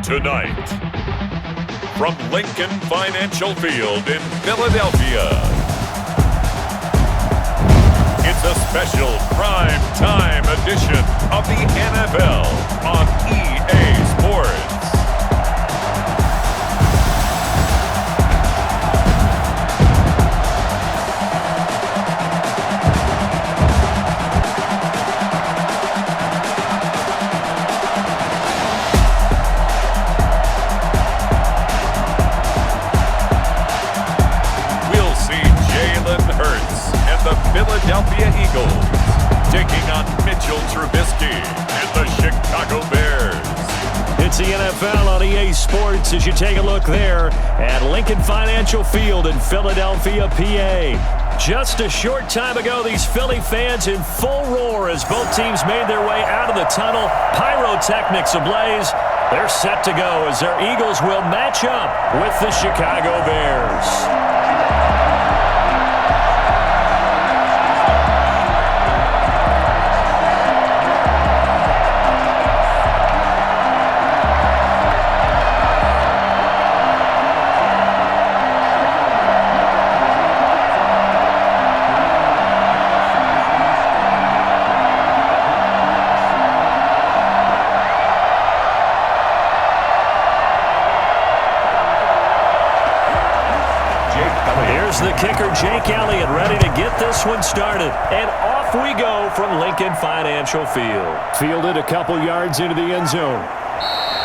Tonight, from Lincoln Financial Field in Philadelphia, it's a special prime time edition of the NFL on EA Sports. Philadelphia Eagles taking on Mitchell Trubisky and the Chicago Bears. It's the NFL on EA Sports as you take a look there at Lincoln Financial Field in Philadelphia, PA. Just a short time ago, these Philly fans in full roar as both teams made their way out of the tunnel. Pyrotechnics ablaze. They're set to go as their Eagles will match up with the Chicago Bears. The kicker, Jake Elliott, ready to get this one started. And off we go from Lincoln Financial Field. Fielded a couple yards into the end zone.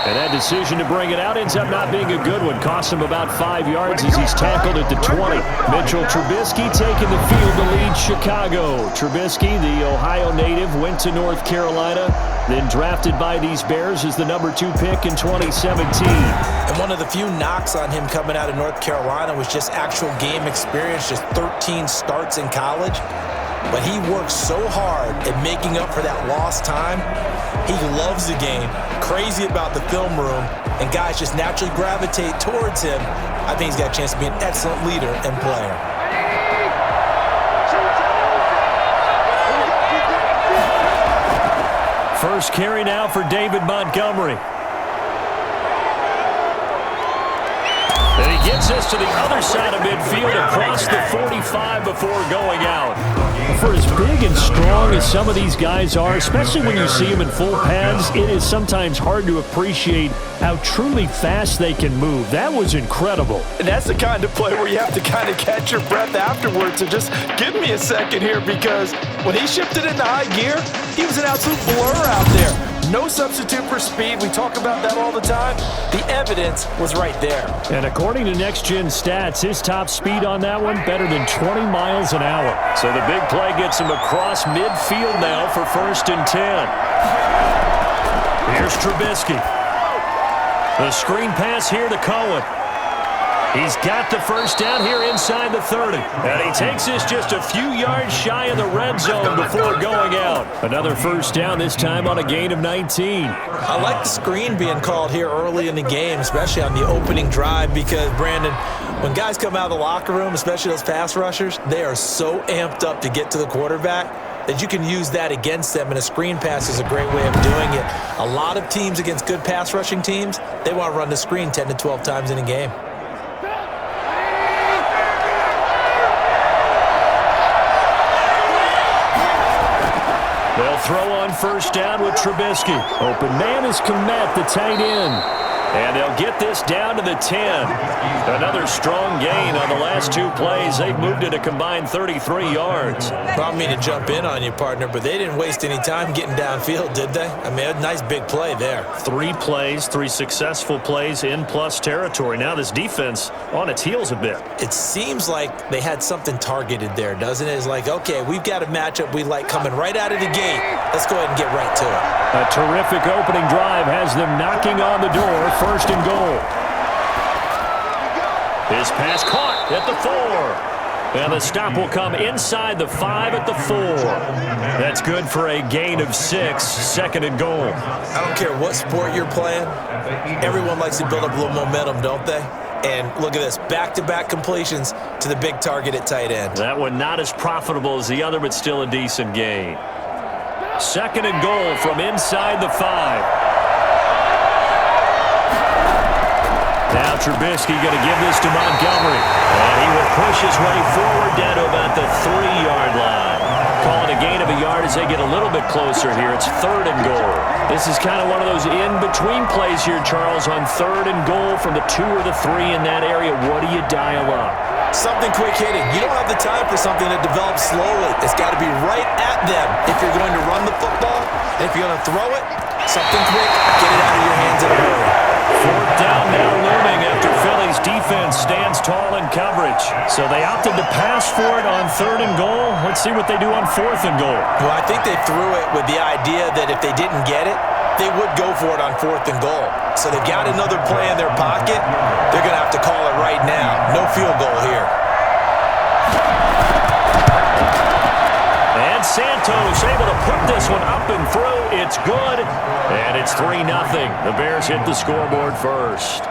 And that decision to bring it out ends up not being a good one. Cost him about 5 yards as he's tackled at the 20. Mitchell Trubisky taking the field to lead Chicago. Trubisky, the Ohio native, went to North Carolina, then drafted by these Bears as the number 2 pick in 2017. And one of the few knocks on him coming out of North Carolina was just actual game experience, just 13 starts in college. But he works so hard at making up for that lost time. He loves the game, crazy about the film room, and guys just naturally gravitate towards him. I think he's got a chance to be an excellent leader and player. First carry now for David Montgomery. And he gets us to the other side of midfield across the 45 before going out. For as big and strong as some of these guys are, especially when you see them in full pads, it is sometimes hard to appreciate how truly fast they can move. That was incredible. And that's the kind of play where you have to kind of catch your breath afterwards. So just give me a second here, because when he shifted into high gear, he was an absolute blur out there. No substitute for speed. We talk about that all the time. The evidence was right there. And according to Next Gen Stats, his top speed on that one, better than 20 miles an hour. So the big play gets him across midfield now for 1st and 10. Here's Trubisky. The screen pass here to Cohen. He's got the first down here inside the 30. And he takes this just a few yards shy of the red zone before going out. Another first down, this time on a gain of 19. I like the screen being called here early in the game, especially on the opening drive, because, Brandon, when guys come out of the locker room, especially those pass rushers, they are so amped up to get to the quarterback that you can use that against them, and a screen pass is a great way of doing it. A lot of teams against good pass rushing teams, they want to run the screen 10 to 12 times in a game. They'll throw on first down with Trubisky. Open man is Komet, the tight end. And they'll get this down to the 10. Another strong gain on the last 2 plays. They've moved it a combined 33 yards. I don't mean to jump in on you, partner, but they didn't waste any time getting downfield, did they? I mean, a nice big play there. 3 plays, 3 successful plays in plus territory. Now this defense on its heels a bit. It seems like they had something targeted there, doesn't it? It's like, okay, we've got a matchup we like coming right out of the gate. Let's go ahead and get right to it. A terrific opening drive has them knocking on the door. 1st and goal. His pass caught at the 4. And the stop will come inside the 5 at the 4. That's good for a gain of 6. 2nd and goal. I don't care what sport you're playing. Everyone likes to build up a little momentum, don't they? And look at this, back-to-back completions to the big target at tight end. That one not as profitable as the other, but still a decent gain. 2nd and goal from inside the 5. Now Trubisky going to give this to Montgomery. And he will push his way forward down to about the 3-yard line. Calling a gain of a yard as they get a little bit closer here. It's 3rd and goal. This is kind of one of those in-between plays here, Charles, on 3rd and goal from the 2 or the 3 in that area. What do you dial up? Something quick hitting. You don't have the time for something that develops slowly. It's got to be right at them if you're going to run the football. And if you're going to throw it, something quick, get it out of your hands in a hurry. 4th down now looming after Philly's defense stands tall in coverage. So they opted to pass for it on 3rd and goal. Let's see what they do on 4th and goal. Well, I think they threw it with the idea that if they didn't get it, they would go for it on 4th and goal. So they've got another play in their pocket. They're going to have to call it right now. No field goal here. And Santos able to put this one up and through. It's good. And it's 3-0. The Bears hit the scoreboard first.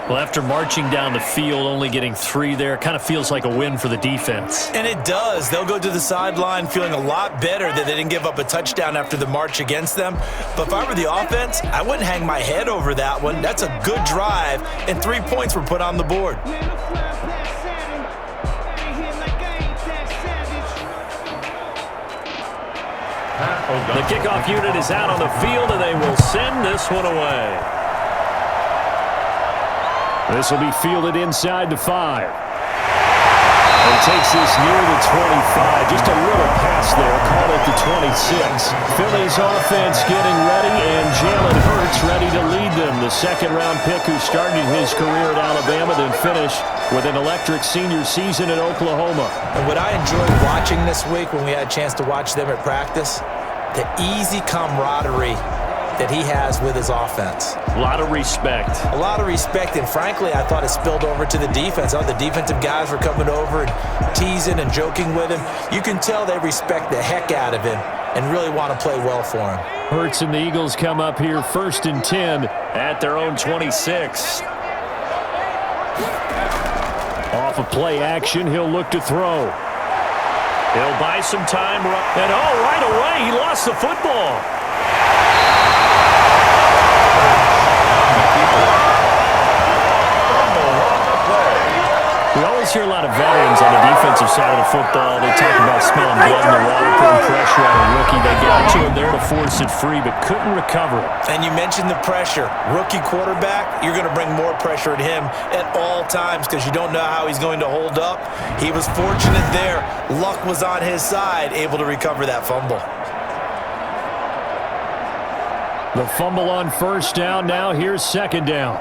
Well, after marching down the field, only getting 3 there, kind of feels like a win for the defense. And it does. They'll go to the sideline feeling a lot better that they didn't give up a touchdown after the march against them. But if I were the offense, I wouldn't hang my head over that one. That's a good drive, and 3 points were put on the board. The kickoff unit is out on the field, and they will send this one away. This will be fielded inside the 5. And takes this near the 25. Just a little pass there. Call it the 26. Philly's offense getting ready, and Jalen Hurts ready to lead them. The 2nd-round pick who started his career at Alabama, then finished with an electric senior season at Oklahoma. And what I enjoyed watching this week when we had a chance to watch them at practice, the easy camaraderie that he has with his offense. A lot of respect. A lot of respect, and frankly, I thought it spilled over to the defense. The defensive guys were coming over and teasing and joking with him. You can tell they respect the heck out of him and really want to play well for him. Hurts and the Eagles come up here 1st and 10 at their own 26. Off of play action, he'll look to throw. He'll buy some time, and right away, he lost the football. We always hear a lot of veterans on the defensive side of the football. They talk about smelling blood in the water, putting pressure on a rookie. They got to him there to force it free, but couldn't recover it. And you mentioned the pressure. Rookie quarterback, you're going to bring more pressure at him at all times because you don't know how he's going to hold up. He was fortunate there. Luck was on his side, able to recover that fumble. The fumble on 1st down. Now here's 2nd down.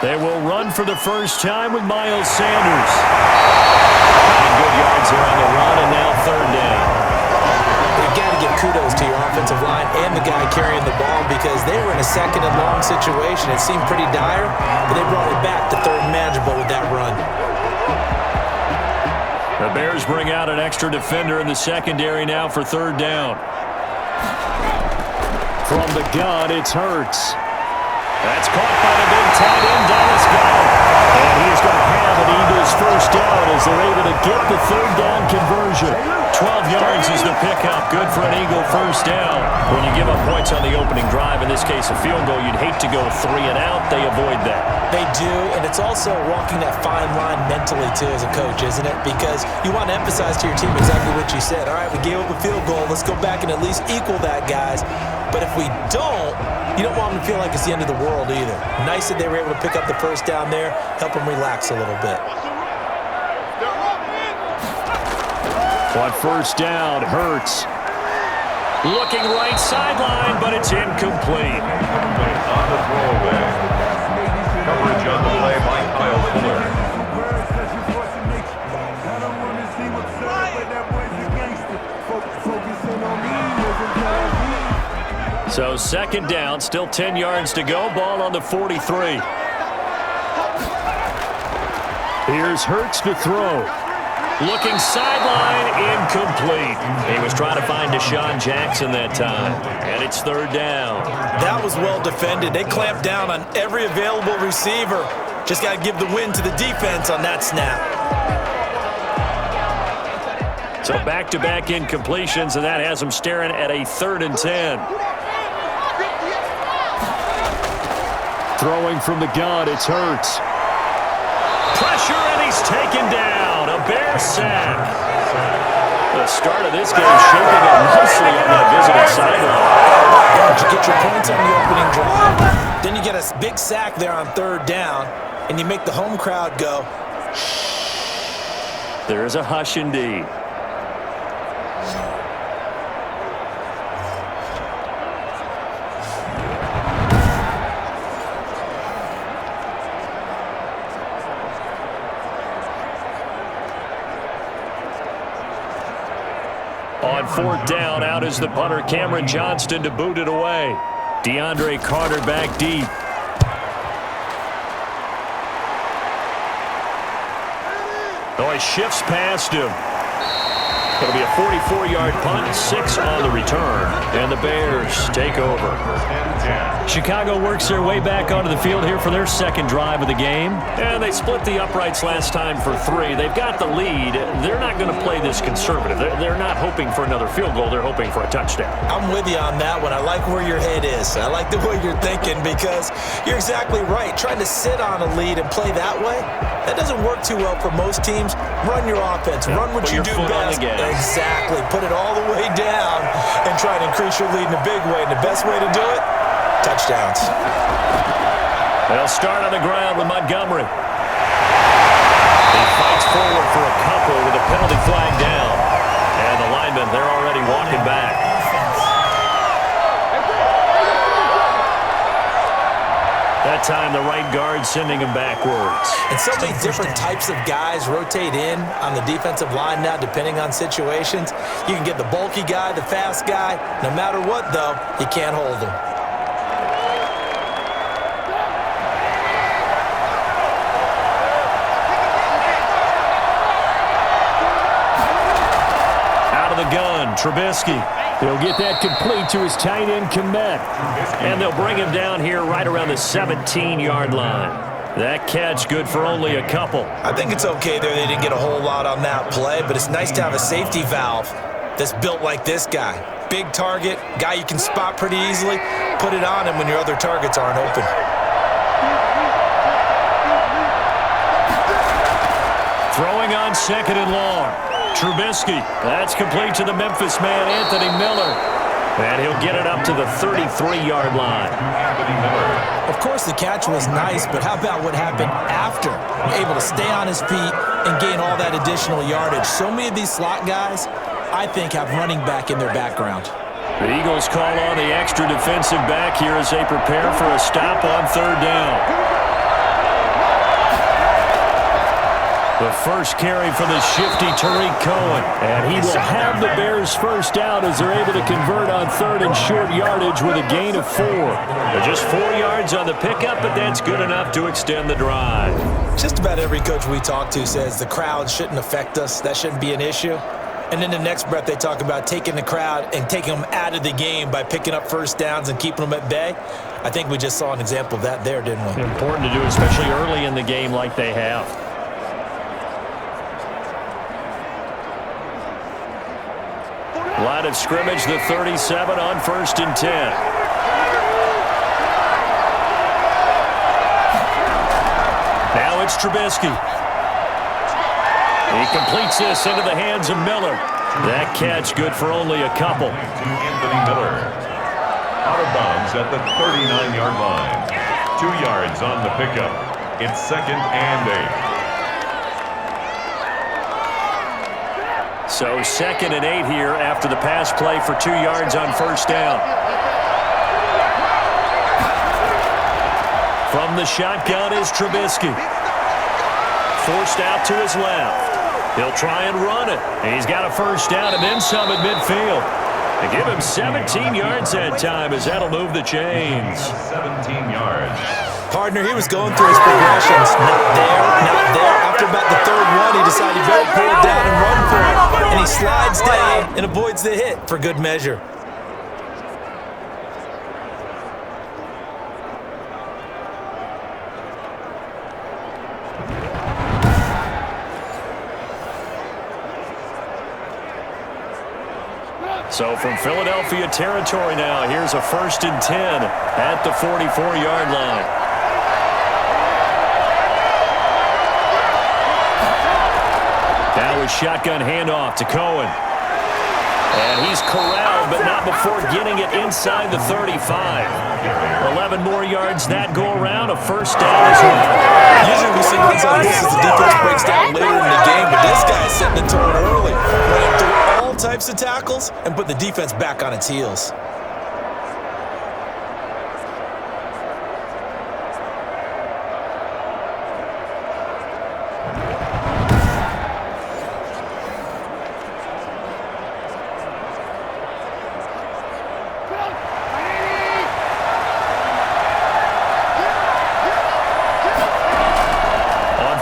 They will run for the first time with Miles Sanders. And good yards here on the run, and now 3rd down. You've got to give kudos to your offensive line and the guy carrying the ball because they were in a 2nd and long situation. It seemed pretty dire, but they brought it back to 3rd and manageable with that run. The Bears bring out an extra defender in the secondary now for 3rd down. From the gun, it's Hurts. That's caught by the big tight end, Dallas Goedert. And he is going to have an Eagles 1st down as they're able to get the 3rd down conversion. 12 yards is the pickup. Good for an Eagle 1st down. When you give up points on the opening drive, in this case a field goal, you'd hate to go 3 and out. They avoid that. They do, and it's also walking that fine line mentally, too, as a coach, isn't it? Because you want to emphasize to your team exactly what you said. All right, we gave up a field goal. Let's go back and at least equal that, guys. But if we don't, you don't want them to feel like it's the end of the world either. Nice that they were able to pick up the 1st down there, help them relax a little bit. On 1st down, Hurts. Looking right sideline, but it's incomplete. On the throwback. Coverage on the play by Kyle Fuller. So 2nd down, still 10 yards to go. Ball on the 43. Here's Hurts to throw. Looking sideline, incomplete. He was trying to find Deshaun Jackson that time. And it's 3rd down. That was well defended. They clamped down on every available receiver. Just got to give the win to the defense on that snap. So back-to-back incompletions, and that has them staring at a 3rd and 10. Throwing from the gun, it's Hurts. Pressure, and he's taken down. A Bear sack. The start of this game shaping up nicely on that visiting sideline. You get your points on the opening drive. Then you get a big sack there on 3rd down, and you make the home crowd go, shh. There's a hush indeed. On 4th down, out is the punter, Cameron Johnston, to boot it away. DeAndre Carter back deep. Oh, he shifts past him. It'll be a 44-yard punt, 6 on the return, and the Bears take over. Chicago works their way back onto the field here for their 2nd drive of the game, and they split the uprights last time for 3. They've got the lead. They're not going to play this conservative. They're not hoping for another field goal. They're hoping for a touchdown. I'm with you on that one. I like where your head is. I like the way you're thinking because you're exactly right. Trying to sit on a lead and play that way, that doesn't work too well for most teams. Run your offense. Run what you do best. Exactly. Put it all the way down and try to increase your lead in a big way. And the best way to do it, touchdowns. They'll start on the ground with Montgomery. He fights forward for a couple with a penalty flag down. And the linemen, they're already walking back. That time, the right guard sending him backwards. And so many different types of guys rotate in on the defensive line now, depending on situations. You can get the bulky guy, the fast guy. No matter what, though, you can't hold him. Out of the gun, Trubisky. He'll get that complete to his tight end, Komet. And they'll bring him down here right around the 17-yard line. That catch good for only a couple. I think it's okay there. They didn't get a whole lot on that play, but it's nice to have a safety valve that's built like this guy. Big target, guy you can spot pretty easily. Put it on him when your other targets aren't open. Throwing on 2nd and long. Trubisky, that's complete to the Memphis man, Anthony Miller. And he'll get it up to the 33-yard line. Of course, the catch was nice, but how about what happened after? Able to stay on his feet and gain all that additional yardage. So many of these slot guys, I think, have running back in their background. The Eagles call on the extra defensive back here as they prepare for a stop on 3rd down. The first carry for the shifty Tariq Cohen. And he will have the Bears first down as they're able to convert on 3rd and short yardage with a gain of 4. They're just 4 yards on the pickup, but that's good enough to extend the drive. Just about every coach we talk to says the crowd shouldn't affect us. That shouldn't be an issue. And then the next breath they talk about taking the crowd and taking them out of the game by picking up first downs and keeping them at bay. I think we just saw an example of that there, didn't we? Important to do, especially early in the game like they have. Line of scrimmage, the 37 on 1st and 10. Now it's Trubisky. He completes this into the hands of Miller. That catch good for only a couple. Anthony Miller. Out of bounds at the 39-yard line. 2 yards on the pickup. It's 2nd and 8. So 2nd and 8 here after the pass play for 2 yards on 1st down. From the shotgun is Trubisky. Forced out to his left. He'll try and run it. He's got a first down and then some at midfield. They give him 17 yards that time as that'll move the chains. 17 yards. Partner, he was going through his progressions. Not there, not there. After about the 3rd one, he decided to better pull it down and run for it. And he slides down and avoids the hit for good measure. So from Philadelphia territory now, here's a 1st and 10 at the 44-yard line. Now a shotgun handoff to Cohen. And he's corralled, but not before getting it inside the 35. 11 more yards that go around, a 1st down as well. Usually we see runs like this as the defense breaks down later in the game, but this guy's setting the tone early. Running through all types of tackles and put the defense back on its heels.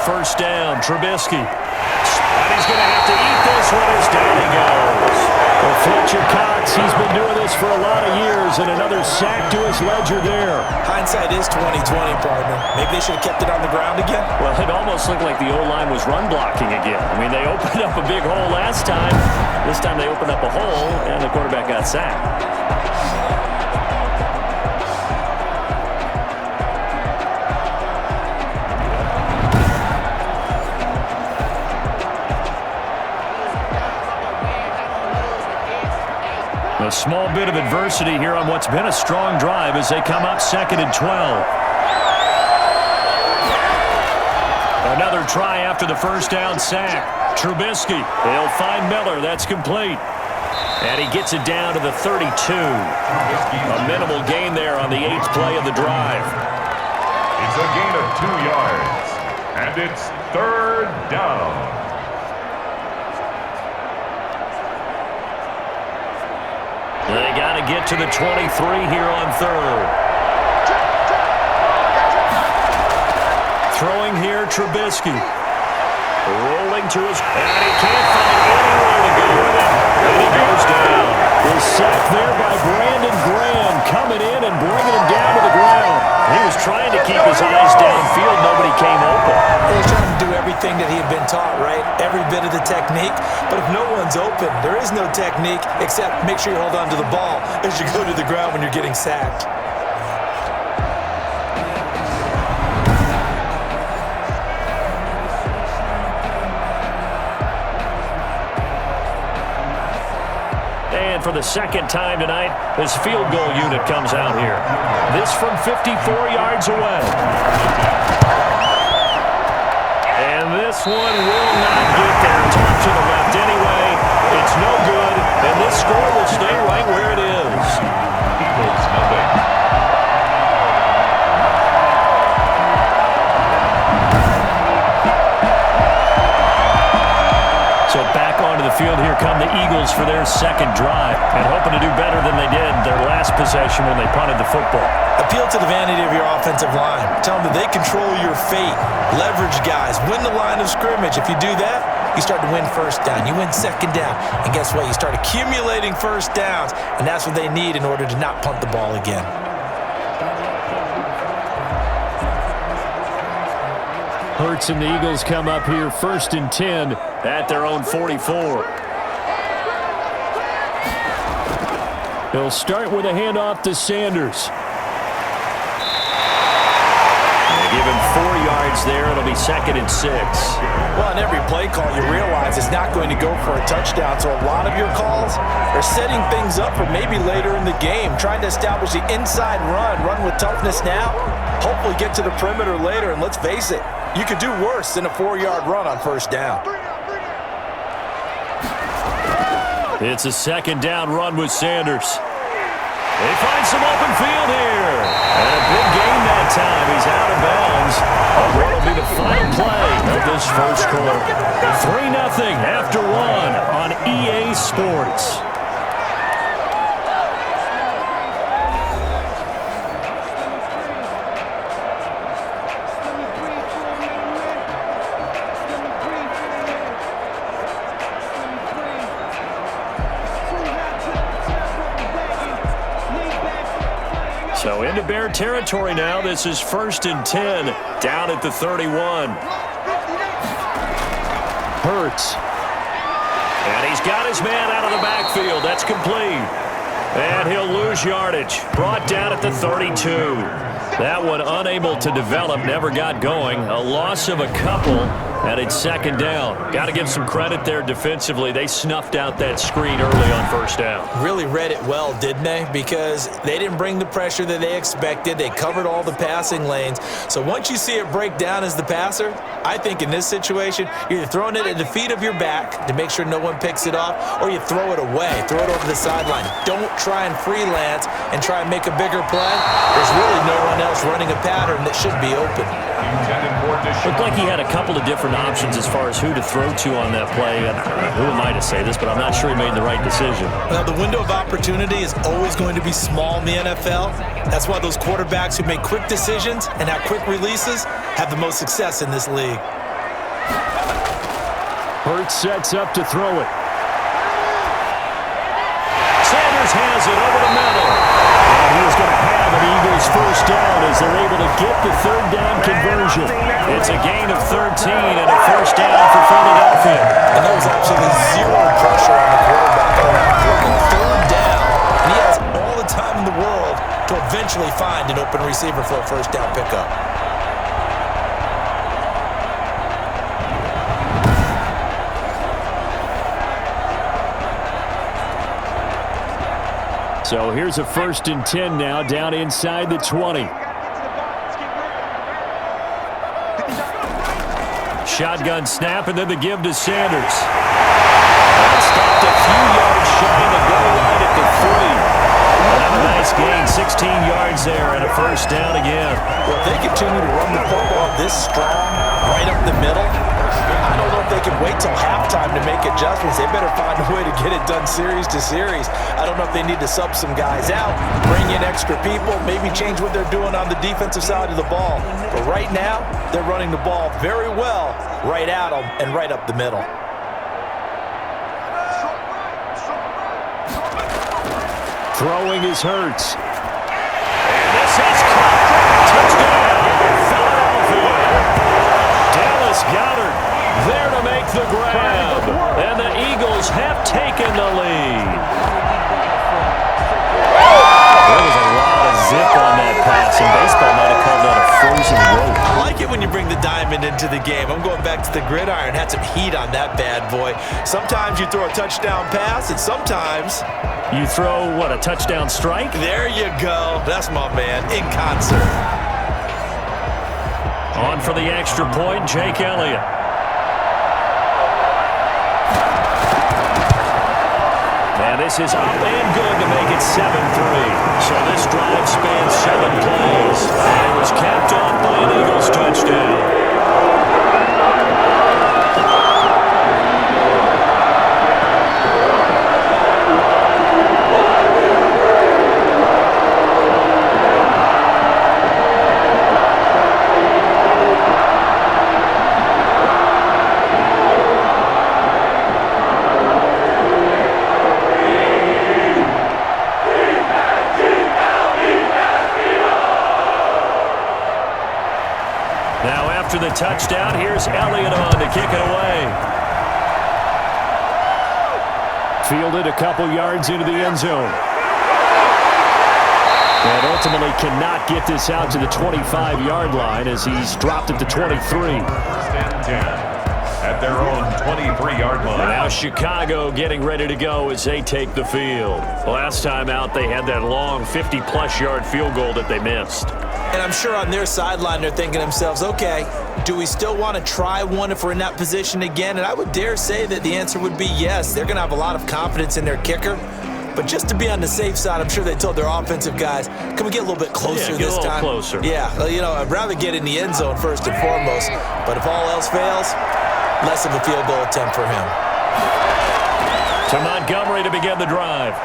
First down, Trubisky. And he's going to have to eat this one as down he goes. Well, Fletcher Cox, he's been doing this for a lot of years, and another sack to his ledger there. Hindsight is 20/20, partner. Maybe they should have kept it on the ground again. Well, it almost looked like the O-line was run blocking again. I mean, they opened up a big hole last time. This time they opened up a hole, and the quarterback got sacked. A small bit of adversity here on what's been a strong drive as they come up 2nd and 12. Another try after the 1st down sack. Trubisky, they'll find Miller. That's complete. And he gets it down to the 32. A minimal gain there on the 8th play of the drive. It's a gain of 2 yards, and it's 3rd down. They got to get to the 23 here on 3rd. Throwing here, Trubisky. Rolling to his... And he can't find anywhere to go with it. And he goes down. The sack there by Brandon Graham coming in and bringing him down to the ground. He was trying to keep his eyes downfield. Nobody came open. He was trying to do everything that he had been taught, right? Every bit of the technique. But if no one's open, there is no technique except make sure you hold on to the ball as you go to the ground when you're getting sacked. And for the 2nd time tonight, this field goal unit comes out here. This from 54 yards away. And this one will not get there. Top to the left anyway. It's no good. And this score will stay right where it is. Eagles nothing. So back onto the field, here come the Eagles for their 2nd drive, and hoping to do better than they did their last possession when they punted the football. Appeal to the vanity of your offensive line. Tell them that they control your fate. Leverage guys. Win the line of scrimmage. If you do that, you start to win 1st down. You win 2nd down. And guess what? You start accumulating 1st downs, and that's what they need in order to not punt the ball again. Hurts and the Eagles come up here 1st and 10 at their own 44. They'll start with a handoff to Sanders. They give him 4 yards there. It'll be 2nd and 6. Well, on every play call, you realize it's not going to go for a touchdown. So a lot of your calls are setting things up for maybe later in the game, trying to establish the inside run with toughness now, hopefully get to the perimeter later. And let's face it, you could do worse than a 4-yard run on 1st down. It's a 2nd down run with Sanders. They find some open field here. And a big gain that time. He's out of bounds. What will be the final play of this 1st quarter? 3-0 after 1 on EA Sports. So into Bear territory now. This is 1st and 10 down at the 31. Hurts. And he's got his man out of the backfield. That's complete. And he'll lose yardage. Brought down at the 32. That one unable to develop, never got going. A loss of a couple, and it's second down. Got to give some credit there defensively. They snuffed out that screen early on first down. Really read it well, didn't they? Because they didn't bring the pressure that they expected. They covered all the passing lanes. So once you see it break down as the passer, I think in this situation, you're either throwing it at the feet of your back to make sure no one picks it off, or you throw it away, throw it over the sideline. Don't try and freelance and try and make a bigger play. There's really no one else running a pattern that should be open. Looked like he had a couple of different options as far as who to throw to on that play. And who am I to say this, but I'm not sure he made the right decision. Well, the window of opportunity is always going to be small in the NFL. That's why those quarterbacks who make quick decisions and have quick releases have the most success in this league. Hurts sets up to throw it. Sanders has it over the middle. And he's going to have an Eagles first down as they're able to get the third down conversion. It's a gain of 13 and a first down for Philadelphia. And there was absolutely zero pressure on the quarterback on that play. Third down, and he has all the time in the world to eventually find an open receiver for a first down pickup. So here's a 1st and 10 now, down inside the 20. Shotgun snap, and then the give to Sanders. That stopped a few yards shy of the goal line at the 3. Another nice gain, 16 yards there, and a first down again. Well, if they continue to run the football this strong, right up the middle, I don't know if they can wait till halftime to make adjustments. They better find a way to get it done series to series. I don't know if they need to sub some guys out, bring in extra people, maybe change what they're doing on the defensive side of the ball. But right now, they're running the ball very well right at them and right up the middle. Throwing is Hurts. And this is caught. Touchdown, Philadelphia. Dallas Goedert there to make the grab. And the Eagles have taken the lead. There was a lot of zip on that pass, and baseball might have called that a frozen rope. I like it when you bring the diamond into the game. I'm going back to the gridiron. Had some heat on that bad boy. Sometimes you throw a touchdown pass, and sometimes you throw, what, a touchdown strike? There you go. That's my man, in concert. On for the extra point, Jake Elliott. And this is up and good to make it 7-3. So this drive spans 7 plays. And it was capped off by an Eagles touchdown. After the touchdown, here's Elliott on to kick it away. Fielded a couple yards into the end zone. And ultimately cannot get this out to the 25-yard line as he's dropped at the 23. At their own 23-yard line. Now Chicago getting ready to go as they take the field. Last time out, they had that long 50-plus yard field goal that they missed. And I'm sure on their sideline they're thinking to themselves, okay, do we still want to try one if we're in that position again? And I would dare say that the answer would be yes. They're going to have a lot of confidence in their kicker. But just to be on the safe side, I'm sure they told their offensive guys, can we get a little bit closer this time? Get a little closer. Yeah, well, you know, I'd rather get in the end zone first and foremost. But if all else fails, less of a field goal attempt for him. To Montgomery to begin the drive.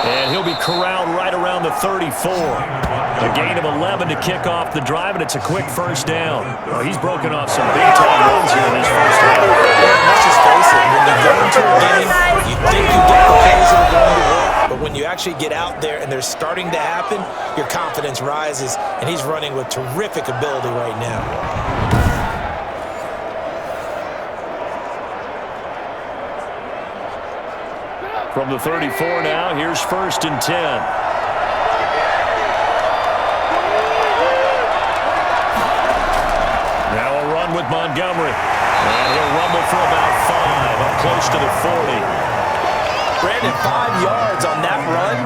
And he'll be corralled right around the 34. A gain of 11 to kick off the drive, and it's a quick first down. Well, he's broken off some big-time runs here in this first half. Let's just face it, when you go into a game, you think you get the plays that are going to work, but when you actually get out there and they're starting to happen, your confidence rises, and he's running with terrific ability right now. From the 34 now, here's 1st and 10. Now a run with Montgomery. And he'll rumble for about 5, up close to the 40. Brandon, 5 yards on that run.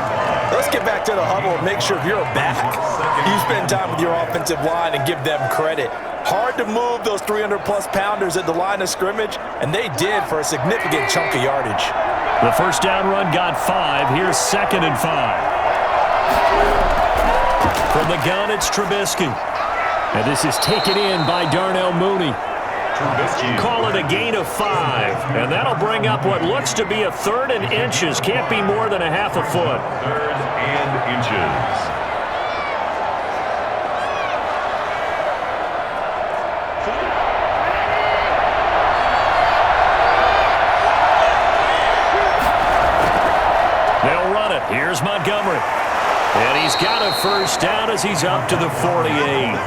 Let's get back to the huddle and make sure you're back. You spend time with your offensive line and give them credit. Hard to move those 300-plus pounders at the line of scrimmage, and they did for a significant chunk of yardage. The first down run got 5. Here's 2nd and 5. From the gun, it's Trubisky. And this is taken in by Darnell Mooney. Call it a gain of 5. And that'll bring up what looks to be a 3rd and inches. Can't be more than a half a foot. 3rd and inches. They'll run it. Here's Montgomery. And he's got a first down as he's up to the 48.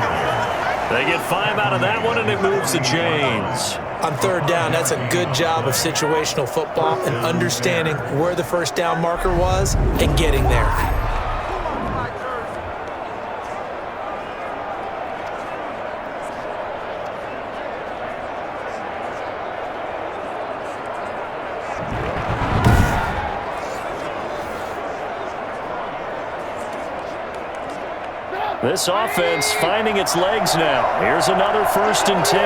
They get 5 out of that one, and it moves the chains. On 3rd down, that's a good job of situational football and understanding where the first down marker was and getting there. This offense finding its legs now. Here's another 1st and 10.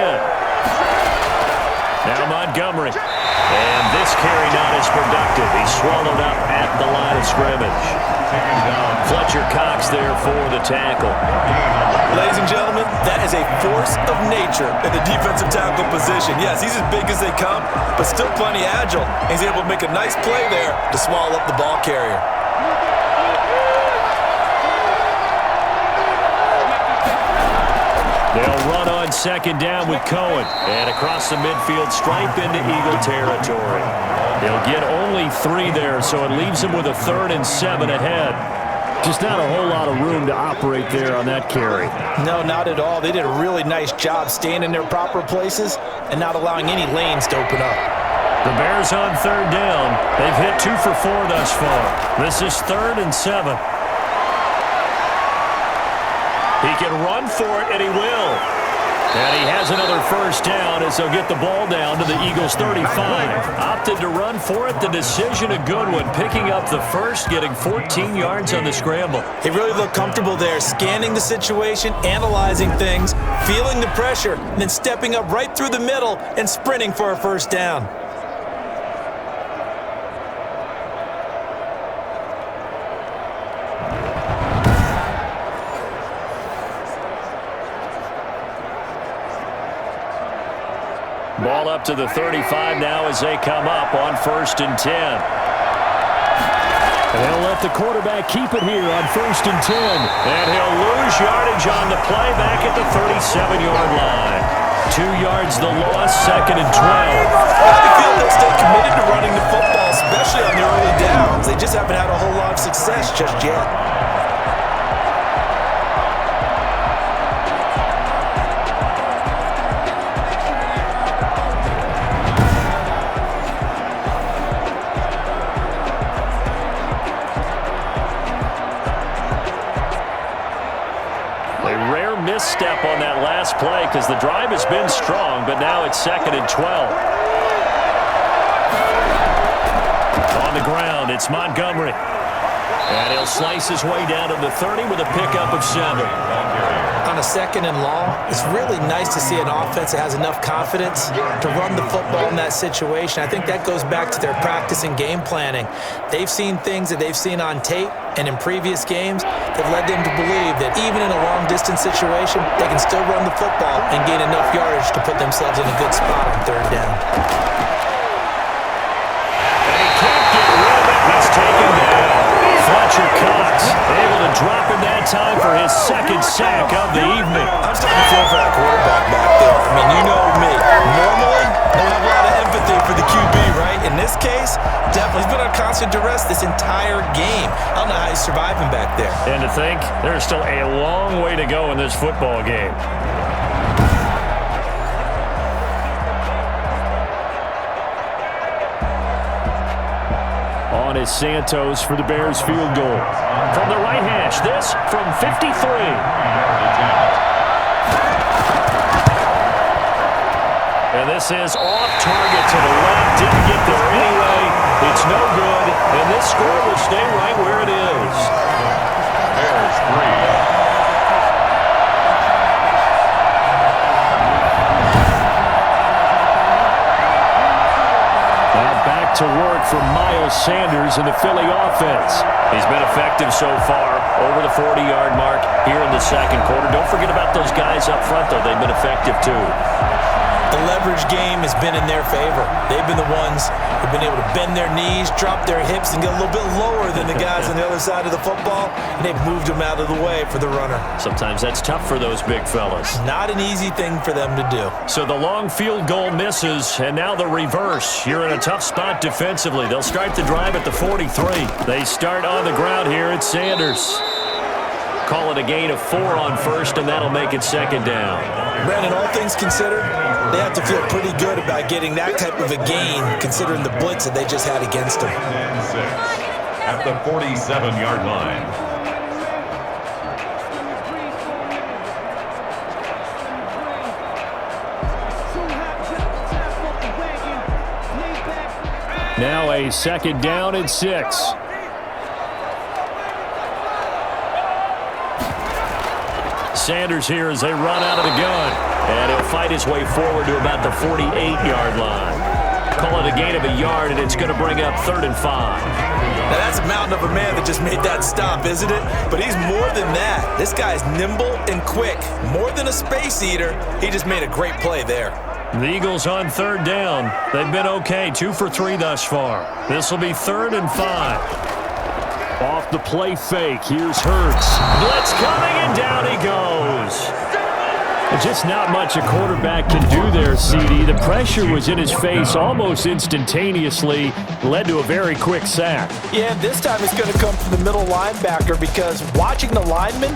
Now Montgomery. And this carry not as productive. He's swallowed up at the line of scrimmage. Fletcher Cox there for the tackle. Ladies and gentlemen, that is a force of nature in the defensive tackle position. Yes, he's as big as they come, but still plenty agile. He's able to make a nice play there to swallow up the ball carrier. They'll run on 2nd down with Cohen. And across the midfield stripe into Eagle territory. They'll get only 3 there, so it leaves them with a 3rd and 7 ahead. Just not a whole lot of room to operate there on that carry. No, not at all. They did a really nice job staying in their proper places and not allowing any lanes to open up. The Bears on 3rd down. They've hit 2 for 4 thus far. This is 3rd and 7. He can run for it, and he will. And he has another first down as they'll get the ball down to the Eagles' 35. Opted to run for it. The decision a good one. Picking up the first, getting 14 yards on the scramble. He really looked comfortable there, scanning the situation, analyzing things, feeling the pressure, and then stepping up right through the middle and sprinting for a first down. Ball up to the 35 now as they come up on 1st and 10. And they'll let the quarterback keep it here on 1st and 10. And he'll lose yardage on the play back at the 37-yard line. 2 yards the loss, 2nd and 12. I feel they'll stay committed to running the football, especially on the early downs. They just haven't had a whole lot of success just yet. Misstep on that last play because the drive has been strong, but now it's 2nd and 12. On the ground, it's Montgomery. And he'll slice his way down to the 30 with a pickup of 7. On a 2nd and long, it's really nice to see an offense that has enough confidence to run the football in that situation. I think that goes back to their practice and game planning. They've seen things that they've seen on tape and in previous games that led them to believe that even in a long-distance situation, they can still run the football and gain enough yardage to put themselves in a good spot on 3rd down. And he can't get rid of it. He's taken down. Fletcher Cox able to drop him that time for his 2nd sack of the evening. I'm starting to feel for that quarterback back there. I mean, you know me. Normally, I have a lot of empathy for the QB, right? In this case, definitely. He's been on constant duress this entire game. I don't know how he's surviving back there. And to think, there's still a long way to go in this football game. on is Santos for the Bears field goal. From the right hash, this from 53. And this is off target to the left. Didn't get there anyway. It's no good. And this score will stay right where it is. Bears 3. To work from Miles Sanders in the Philly offense. He's been effective so far, over the 40-yard mark here in the second quarter. Don't forget about those guys up front, though. They've been effective, too. The leverage game has been in their favor. They've been the ones who've been able to bend their knees, drop their hips, and get a little bit lower than the guys on the other side of the football, and they've moved them out of the way for the runner. Sometimes that's tough for those big fellas. Not an easy thing for them to do. So the long field goal misses, and now the reverse. You're in a tough spot defensively. They'll start the drive at the 43. They start on the ground here at Sanders. Call it a gain of 4 on first, and that'll make it second down. Brandon, all things considered, they have to feel pretty good about getting that type of a gain, considering the blitz that they just had against them. At the 47-yard line. Now a second down and 6. Sanders here as they run out of the gun. And he'll fight his way forward to about the 48-yard line. Call it a gain of a yard, and it's going to bring up 3rd and 5. Now that's a mountain of a man that just made that stop, isn't it? But he's more than that. This guy's nimble and quick. More than a space eater, he just made a great play there. The Eagles on 3rd down. They've been okay, 2 for 3 thus far. This will be 3rd and 5. Off the play fake, here's Hurts. Blitz coming, and down he goes. Just not much a quarterback can do there, CD. The pressure was in his face almost instantaneously, led to a very quick sack. Yeah, this time it's going to come from the middle linebacker because watching the lineman,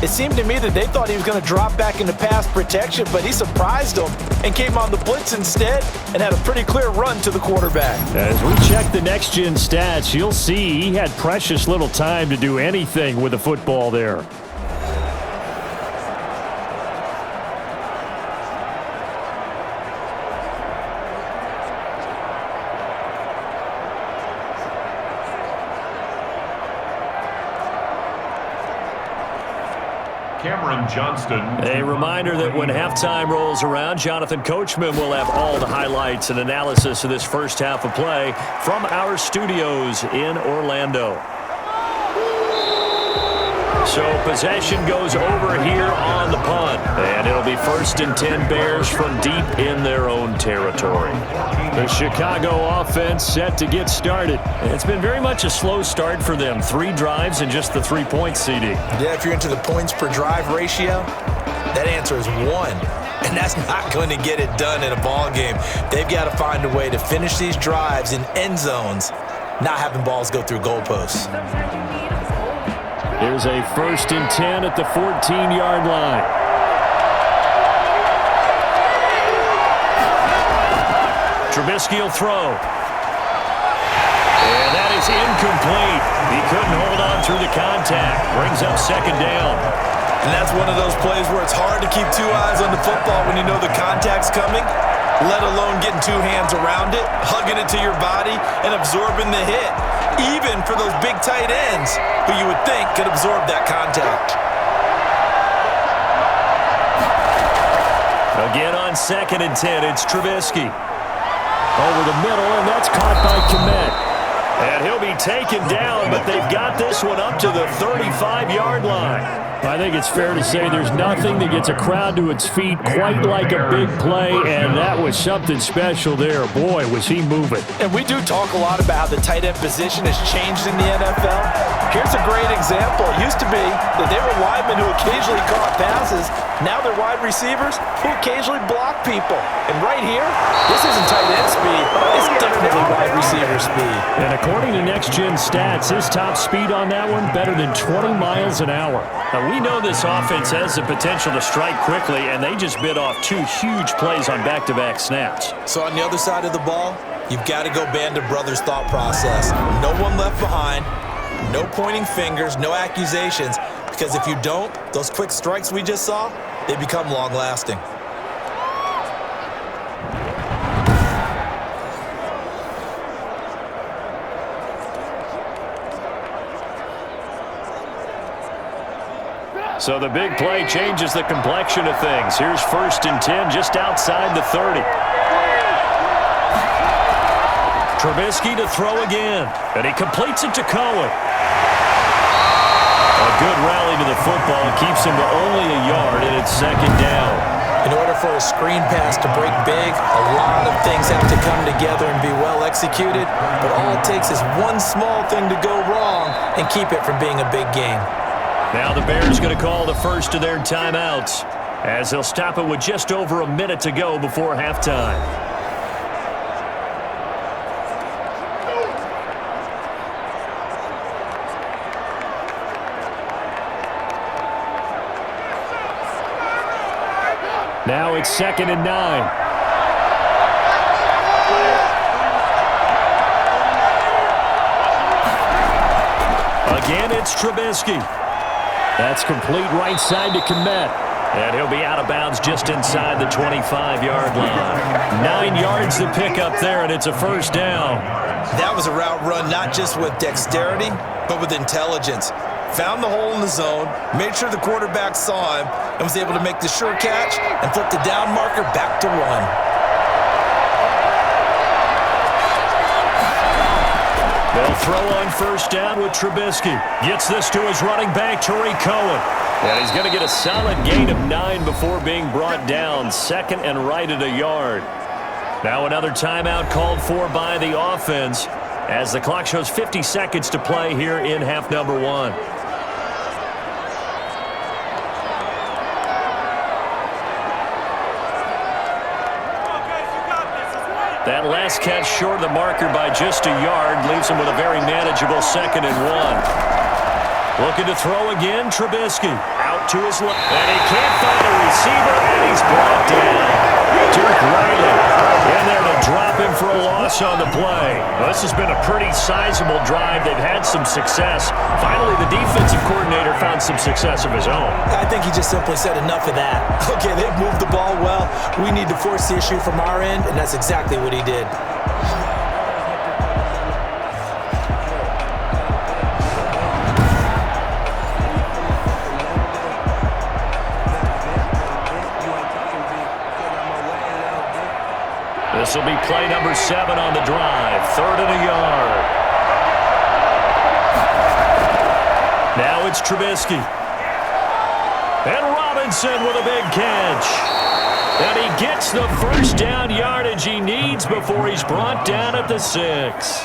it seemed to me that they thought he was going to drop back into pass protection, but he surprised them and came on the blitz instead and had a pretty clear run to the quarterback. As we check the next-gen stats, you'll see he had precious little time to do anything with the football there. Johnston. A reminder that when halftime rolls around, Jonathan Coachman will have all the highlights and analysis of this first half of play from our studios in Orlando. So possession goes over here on the punt, and it'll be 1st and 10 Bears from deep in their own territory. The Chicago offense set to get started. It's been very much a slow start for them. 3 drives and just the 3 points, CD. Yeah, if you're into the points per drive ratio, that answer is 1. And that's not going to get it done in a ball game. They've got to find a way to finish these drives in end zones, not having balls go through goalposts. Here's a 1st and 10 at the 14-yard line. Trubisky will throw. And that is incomplete. He couldn't hold on through the contact. Brings up 2nd down. And that's one of those plays where it's hard to keep 2 eyes on the football when you know the contact's coming, let alone getting 2 hands around it, hugging it to your body, and absorbing the hit. Even for those big tight ends who you would think could absorb that contact. Again on 2nd and 10, it's Trubisky. Over the middle, and that's caught by Kmet. And he'll be taken down, but they've got this one up to the 35-yard line. I think it's fair to say there's nothing that gets a crowd to its feet quite like a big play, and that was something special there. Boy, was he moving. And we do talk a lot about how the tight end position has changed in the NFL. Here's a great example. It used to be that they were linemen who occasionally caught passes. Now they're wide receivers who occasionally block people. And right here, this isn't tight end speed. It's definitely wide receiver speed. And according to Next Gen Stats, his top speed on that one, better than 20 miles an hour. Now, we know this offense has the potential to strike quickly, and they just bit off 2 huge plays on back-to-back snaps. So on the other side of the ball, you've got to go Band of Brothers thought process. No one left behind, no pointing fingers, no accusations, because if you don't, those quick strikes we just saw, they become long-lasting. So the big play changes the complexion of things. Here's 1st and 10 just outside the 30. Trubisky to throw again, and he completes it to Cohen. A good rally to the football keeps him to only a yard, and it's 2nd down. In order for a screen pass to break big, a lot of things have to come together and be well executed, but all it takes is one small thing to go wrong and keep it from being a big game. Now the Bears going to call the first of their timeouts as they'll stop it with just over a minute to go before halftime. Now it's 2nd and 9. Again, it's Trubisky. That's complete right side to Kmet. And he'll be out of bounds just inside the 25-yard line. 9 yards to pick up there, and it's a 1st down. That was a route run not just with dexterity, but with intelligence. Found the hole in the zone, made sure the quarterback saw him, and was able to make the sure catch and flip the down marker back to 1. They'll throw on 1st down with Trubisky. Gets this to his running back, Tariq Cohen. And he's going to get a solid gain of 9 before being brought down. 2nd and right at a yard. Now another timeout called for by the offense as the clock shows 50 seconds to play here in half number 1. That last catch short of the marker by just a yard leaves him with a very manageable 2nd and 1. Looking to throw again, Trubisky. Out to his left. And he can't find a receiver, and he's brought down. Duke Riley in there to drop him for a loss on the play. Well, this has been a pretty sizable drive. They've had some success. Finally, the defensive coordinator found some success of his own. I think he just simply said enough of that. Okay, they've moved the ball well. We need to force the issue from our end, and that's exactly what he did. This will be play number 7 on the drive. 3rd and a yard. Now it's Trubisky. And Robinson with a big catch. And he gets the 1st down yardage he needs before he's brought down at the 6.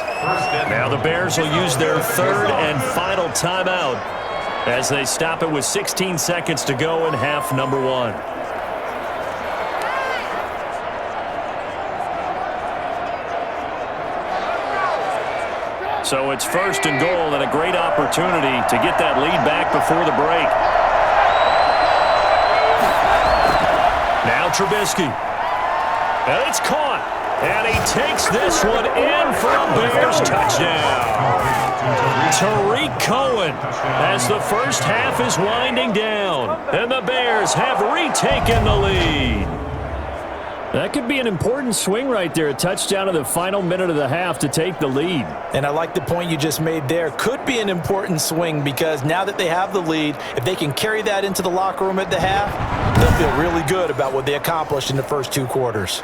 Now the Bears will use their 3rd and final timeout as they stop it with 16 seconds to go in half number 1. So it's 1st and goal and a great opportunity to get that lead back before the break. Now Trubisky. And it's caught. And he takes this one in for a Bears touchdown. Tariq Cohen as the first half is winding down. And the Bears have retaken the lead. That could be an important swing right there. A touchdown in the final minute of the half to take the lead. And I like the point you just made there. Could be an important swing because now that they have the lead, if they can carry that into the locker room at the half, they'll feel really good about what they accomplished in the first 2 quarters.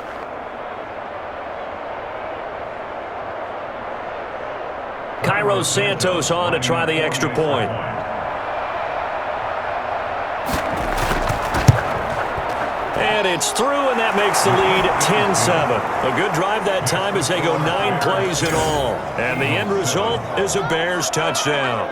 Cairo Santos on to try the extra point. And it's through, and that makes the lead 10-7. A good drive that time as they go 9 plays in all. And the end result is a Bears touchdown.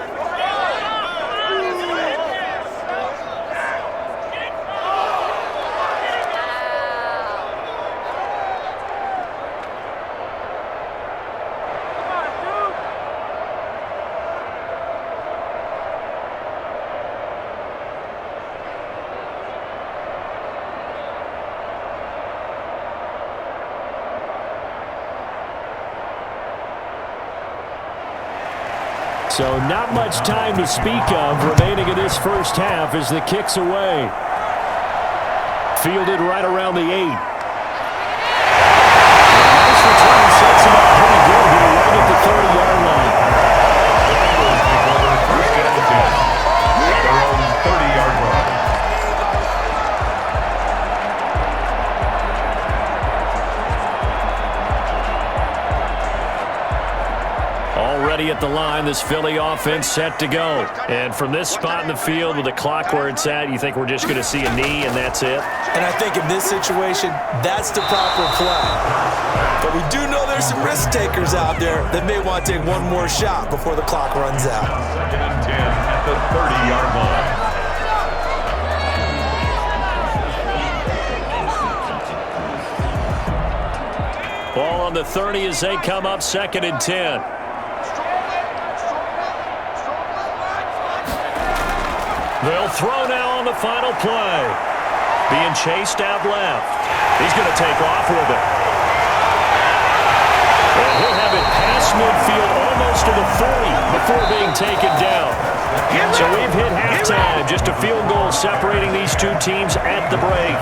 So not much time to speak of remaining in this first half as the kick's away. Fielded right around the 8. Nice return sets him up pretty good here right at the 30-yard line. First down and 10 at their own 30-yard line. Already at the line, this Philly offense set to go. And from this spot in the field with the clock where it's at, you think we're just going to see a knee and that's it? And I think in this situation, that's the proper play. But we do know there's some risk takers out there that may want to take one more shot before the clock runs out. Second and 10 at the 30-yard line. Ball on the 30 as they come up, second and 10. They'll throw now on the final play. Being chased out left. He's going to take off with it. And he'll have it past midfield almost to the 40 before being taken down. So we've hit halftime. Just a field goal separating these two teams at the break.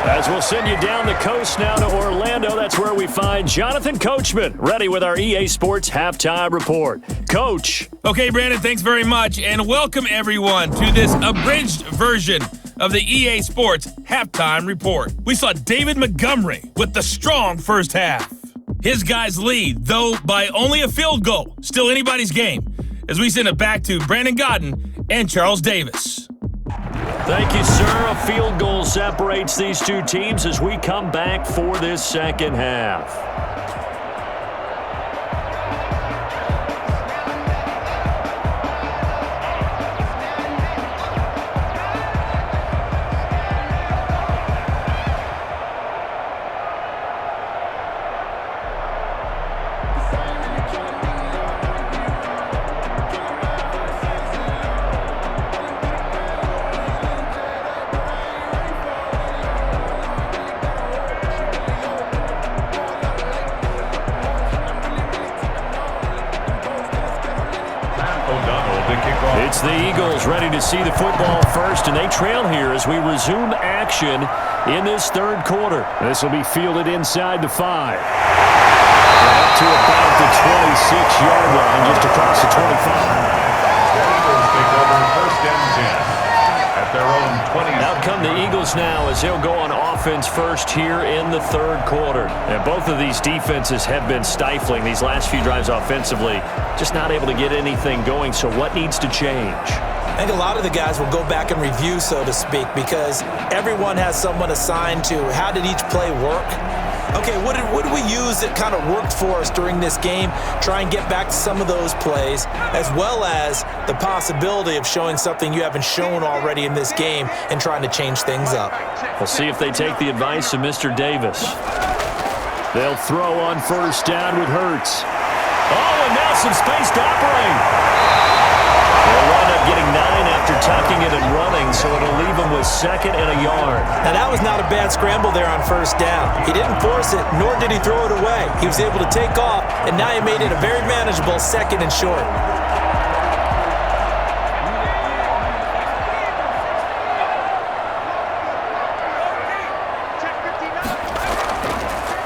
As we'll send you down the coast now to Orlando, that's where we find Jonathan Coachman, ready with our EA Sports Halftime Report. Coach. Okay, Brandon, thanks very much, and welcome everyone to this abridged version of the EA Sports Halftime Report. We saw David Montgomery with the strong first half. His guys lead, though by only a field goal. Still anybody's game, as we send it back to Brandon Godden and Charles Davis. Thank you, sir. A field goal separates these two teams as we come back for this second half. It's the Eagles ready to see the football first, and they trail here as we resume action in this third quarter. This will be fielded inside the 5. Up to about the 26-yard line, just across the 25. The Eagles take over first and 10 at their own 20. Out come the Eagles now as they'll go on offense first here in the third quarter. And both of these defenses have been stifling these last few drives offensively. Just not able to get anything going, so what needs to change? I think a lot of the guys will go back and review, so to speak, because everyone has someone assigned to how did each play work. Okay, what did we use that kind of worked for us during this game? Try and get back to some of those plays, as well as the possibility of showing something you haven't shown already in this game and trying to change things up. We'll see if they take the advice of Mr. Davis. They'll throw on first down with Hurts. Oh, and now some space to operate. They'll wind up getting 9 after tucking it and running, so it'll leave him with second and a yard. Now, that was not a bad scramble there on first down. He didn't force it, nor did he throw it away. He was able to take off, and now he made it a very manageable second and short.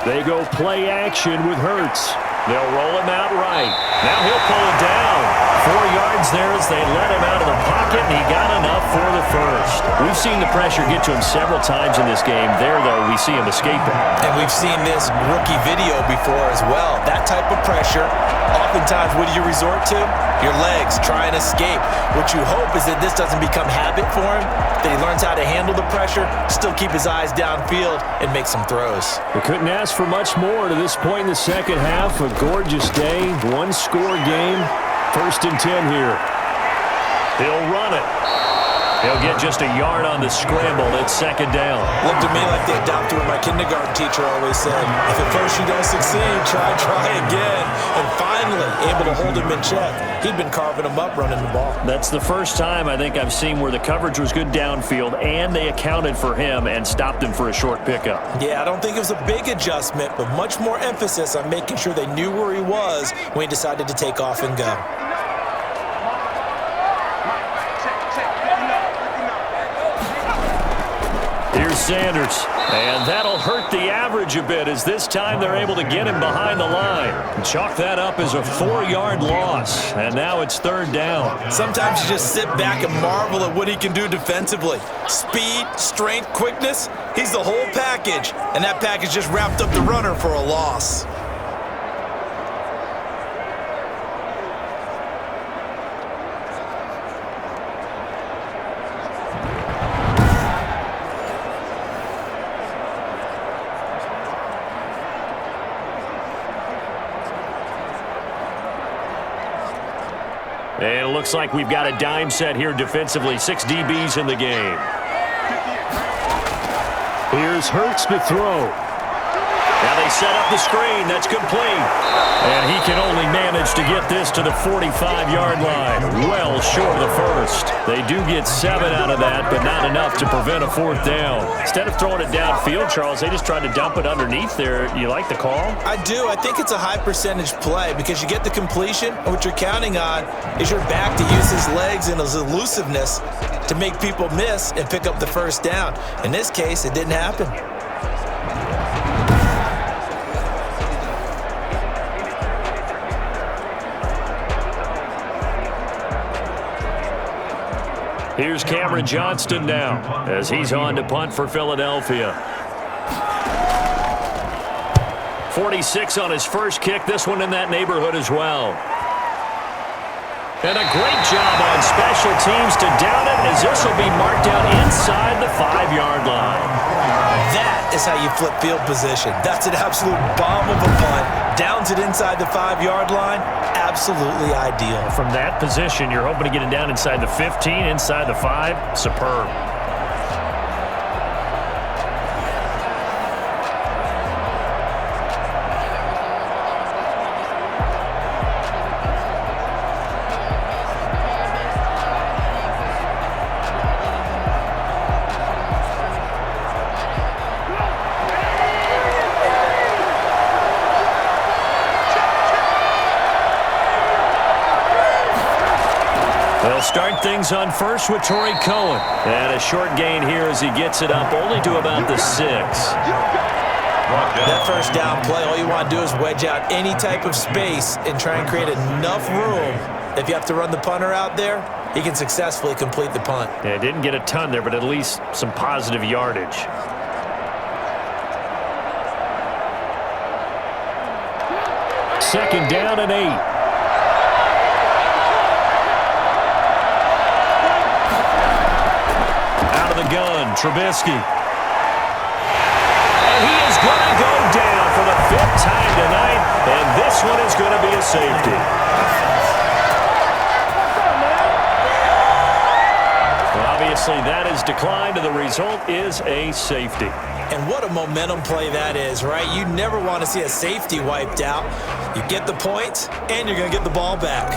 They go play action with Hurts. They'll roll him out right. Now he'll pull it down. 4 yards there as they let him out of the pocket, and he got enough for the first. We've seen the pressure get to him several times in this game. There, though, we see him escaping. And we've seen this rookie video before as well. That type of pressure, oftentimes, what do you resort to? Your legs, try and escape. What you hope is that this doesn't become habit for him, that he learns how to handle the pressure, still keep his eyes downfield, and make some throws. We couldn't ask for much more to this point in the second half. A gorgeous day, one-score game. First and 10 here. He'll run it. He'll get just a yard on the scramble. It's second down. Looked to me like the adopter my kindergarten teacher always said, if at first you don't succeed, try again. And finally, able to hold him in check. He'd been carving him up running the ball. That's the first time I think I've seen where the coverage was good downfield and they accounted for him and stopped him for a short pickup. Yeah, I don't think it was a big adjustment, but much more emphasis on making sure they knew where he was when he decided to take off and go. Here's Sanders. And that'll hurt the average a bit as this time they're able to get him behind the line. Chalk that up as a 4-yard loss. And now it's 3rd down. Sometimes you just sit back and marvel at what he can do defensively. Speed, strength, quickness, he's the whole package. And that package just wrapped up the runner for a loss. And it looks like we've got a dime set here defensively. 6 DBs in the game. Here's Hurts to throw. Now they set up the screen. That's complete. And he can only manage to get this to the 45-yard line. Well short of the first. They do get 7 out of that, but not enough to prevent a 4th down. Instead of throwing it downfield, Charles, they just tried to dump it underneath there. You like the call? I do. I think it's a high-percentage play because you get the completion, and what you're counting on is your back to use his legs and his elusiveness to make people miss and pick up the 1st down. In this case, it didn't happen. Here's Cameron Johnston now as he's on to punt for Philadelphia. 46 on his first kick. This one in that neighborhood as well. And a great job on special teams to down it as this will be marked down inside the 5-yard line. That is how you flip field position. That's an absolute bomb of a punt. Downs it inside the 5-yard line. Absolutely ideal. From that position, you're hoping to get it down inside the 15, inside the 5. Superb. They'll start things on first with Torrey Cohen. And a short gain here as he gets it up only to about the 6. That 1st down play, all you want to do is wedge out any type of space and try and create enough room. If you have to run the punter out there, he can successfully complete the punt. Yeah, didn't get a ton there, but at least some positive yardage. Second down and 8. Gun, Trubisky. And he is going to go down for the 5th time tonight, and this one is going to be a safety. Well, obviously, that is declined, and the result is a safety. And what a momentum play that is, right? You never want to see a safety wiped out. You get the points, and you're going to get the ball back.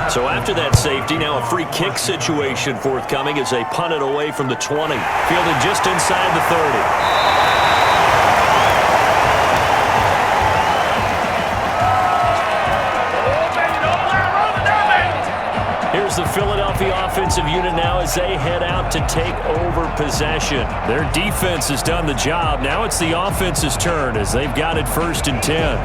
So after that safety, now a free kick situation forthcoming as they punt it away from the 20. Fielded just inside the 30. Here's the Philadelphia offensive unit now as they head out to take over possession. Their defense has done the job. Now it's the offense's turn as they've got it 1st and 10.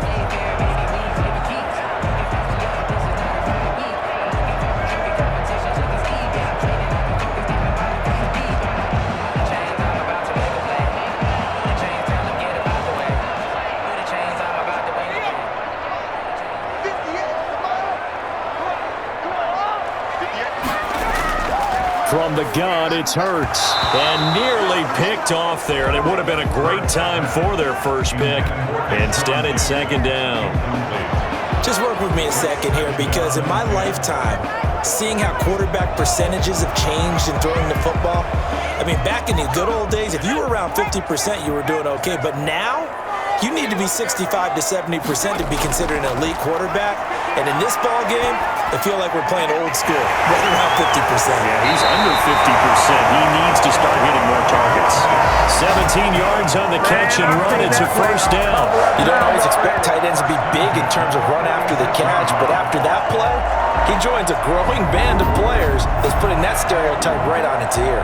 From the gun, it's Hurts. And nearly picked off there, and it would have been a great time for their first pick. Instead, it's 2nd down. Just work with me a second here, because in my lifetime, seeing how quarterback percentages have changed in throwing the football, I mean, back in the good old days, if you were around 50%, you were doing okay. But now, you need to be 65 to 70% to be considered an elite quarterback. And in this ball game, I feel like we're playing old school, right around 50%. Yeah, he's under 50%. He needs to start hitting more targets. 17 yards on the catch and run. It's a first down. You don't always expect tight ends to be big in terms of run after the catch, but after that play, he joins a growing band of players that's putting that stereotype right on its ear.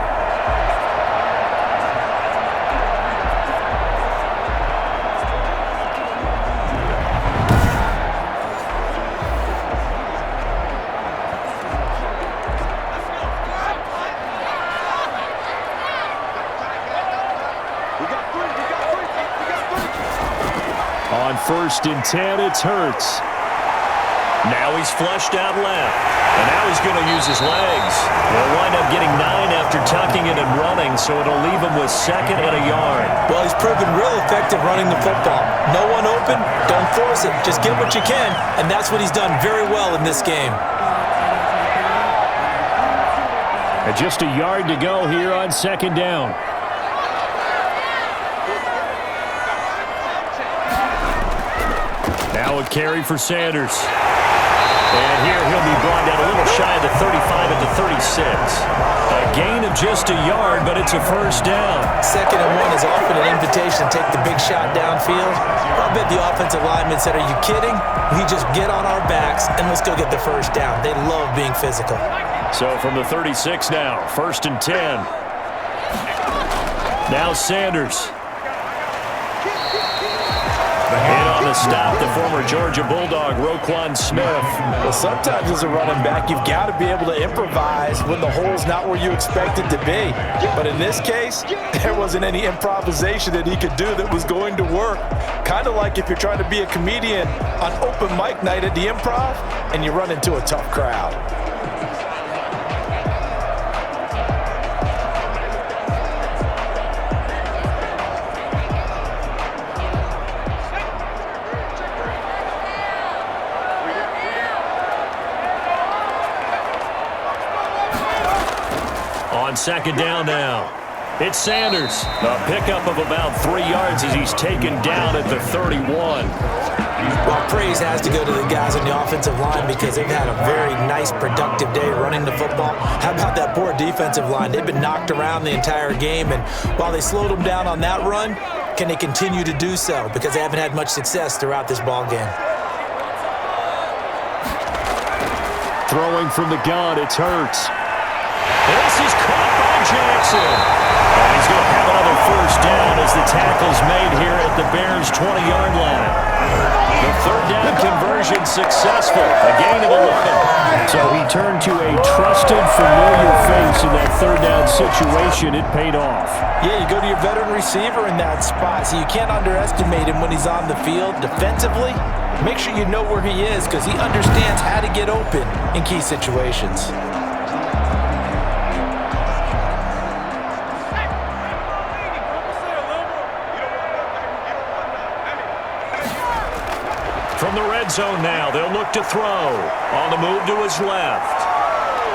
On 1st and 10, it's Hurts. Now he's flushed out left. And now he's going to use his legs. He'll wind up getting 9 after tucking it and running, so it'll leave him with 2nd and a yard. Well, he's proven real effective running the football. No one open, don't force it. Just get what you can, and that's what he's done very well in this game. And just a yard to go here on 2nd down. Now a carry for Sanders. And here he'll be brought down a little shy of the 35 at the 36. A gain of just a yard, but it's a first down. 2nd and 1 is often an invitation to take the big shot downfield. I bet the offensive lineman said, "Are you kidding? We just get on our backs and let's go get the first down." They love being physical. So from the 36 now, 1st and 10. Now Sanders. In on the stop, the former Georgia Bulldog, Roquan Smith. Well, sometimes as a running back, you've got to be able to improvise when the hole's not where you expect it to be. But in this case, there wasn't any improvisation that he could do that was going to work. Kind of like if you're trying to be a comedian on open mic night at the Improv and you run into a tough crowd. On 2nd down now, it's Sanders. A pickup of about 3 yards as he's taken down at the 31. Well, praise has to go to the guys on the offensive line because they've had a very nice, productive day running the football. How about that poor defensive line? They've been knocked around the entire game, and while they slowed them down on that run, can they continue to do so? Because they haven't had much success throughout this ball game. Throwing from the gun, it's Hurts. This is caught by Jackson. And he's going to have another first down as the tackle's made here at the Bears' 20-yard line. The 3rd down conversion successful, a gain of 11. So he turned to a trusted, familiar face in that 3rd down situation. It paid off. Yeah, you go to your veteran receiver in that spot, so you can't underestimate him when he's on the field. Defensively, make sure you know where he is because he understands how to get open in key situations. From the red zone now, they'll look to throw. On the move to his left.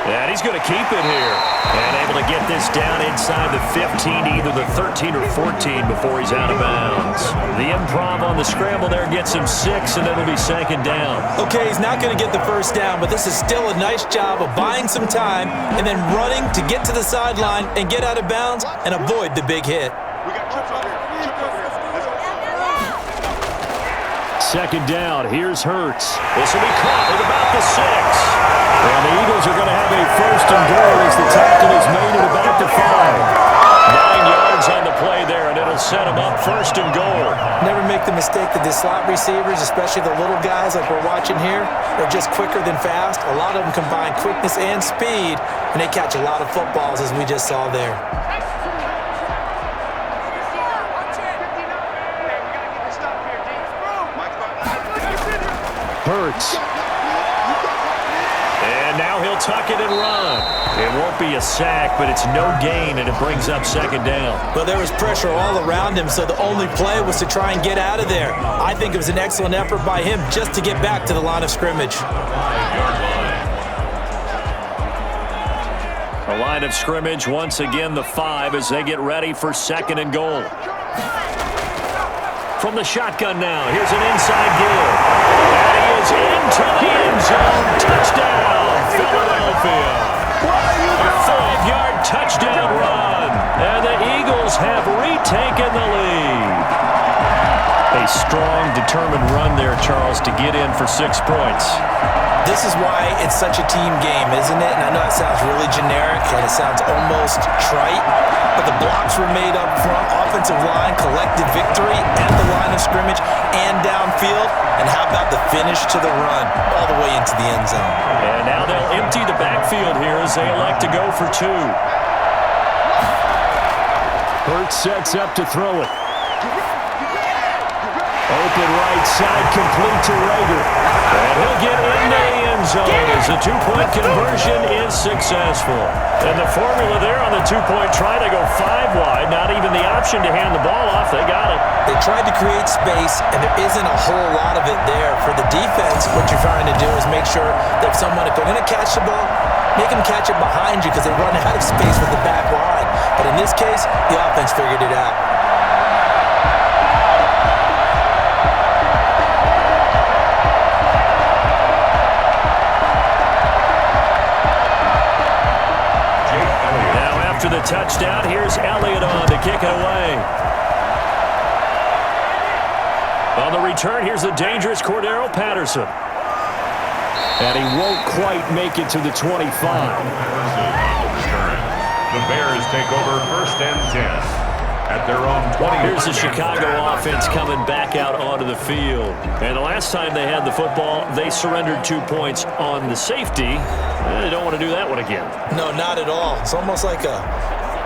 And he's going to keep it here. And able to get this down inside the 15, either the 13 or 14 before he's out of bounds. The improv on the scramble there gets him 6, and it'll be 2nd down. Okay, he's not going to get the first down, but this is still a nice job of buying some time and then running to get to the sideline and get out of bounds and avoid the big hit. 2nd down, here's Hurts. This will be caught at about the 6. And the Eagles are going to have a 1st and goal as the tackle is made at about the 5. 9 yards on the play there, and it'll set them up 1st and goal. Never make the mistake that the slot receivers, especially the little guys like we're watching here, are just quicker than fast. A lot of them combine quickness and speed, and they catch a lot of footballs as we just saw there. Hurts. And now he'll he'll tuck it and run. It won't be a sack, but it's no gain, and it brings up second down. Well, there was pressure all around him, so the only play was to try and get out of there. I think it was an excellent effort by him just to get back to the line of scrimmage. The line of scrimmage, once again, the 5 as they get ready for second and goal. From the shotgun now, here's an inside give. And he is into the end zone. Touchdown, Philadelphia. A 5-yard touchdown run. And the Eagles have retaken the lead. A strong, determined run there, Charles, to get in for 6 points. This is why it's such a team game, isn't it? And I know it sounds really generic and it sounds almost trite, but the blocks were made up front, offensive line, collected victory at the line of scrimmage and downfield. And how about the finish to the run all the way into the end zone? And now they'll empty the backfield here as they elect to go for 2. Hurts sets up to throw it. Open right side, complete to Rager. And he'll get into the end zone as the 2-point conversion is successful. And the formula there on the 2-point try to go 5 wide, not even the option to hand the ball off. They got it. They tried to create space, and there isn't a whole lot of it there. For the defense, what you're trying to do is make sure that someone, if they're going to catch the ball, make them catch it behind you because they run out of space with the back line. But in this case, the offense figured it out. To the touchdown, here's Elliott on to kick it away. On the return, here's the dangerous Cordero Patterson. And he won't quite make it to the 25. The Bears take over 1st and 10. At their own 20. Here's the Chicago offense coming back out onto the field. And the last time they had the football, they surrendered 2 points on the safety. They don't want to do that one again. No, not at all. It's almost like a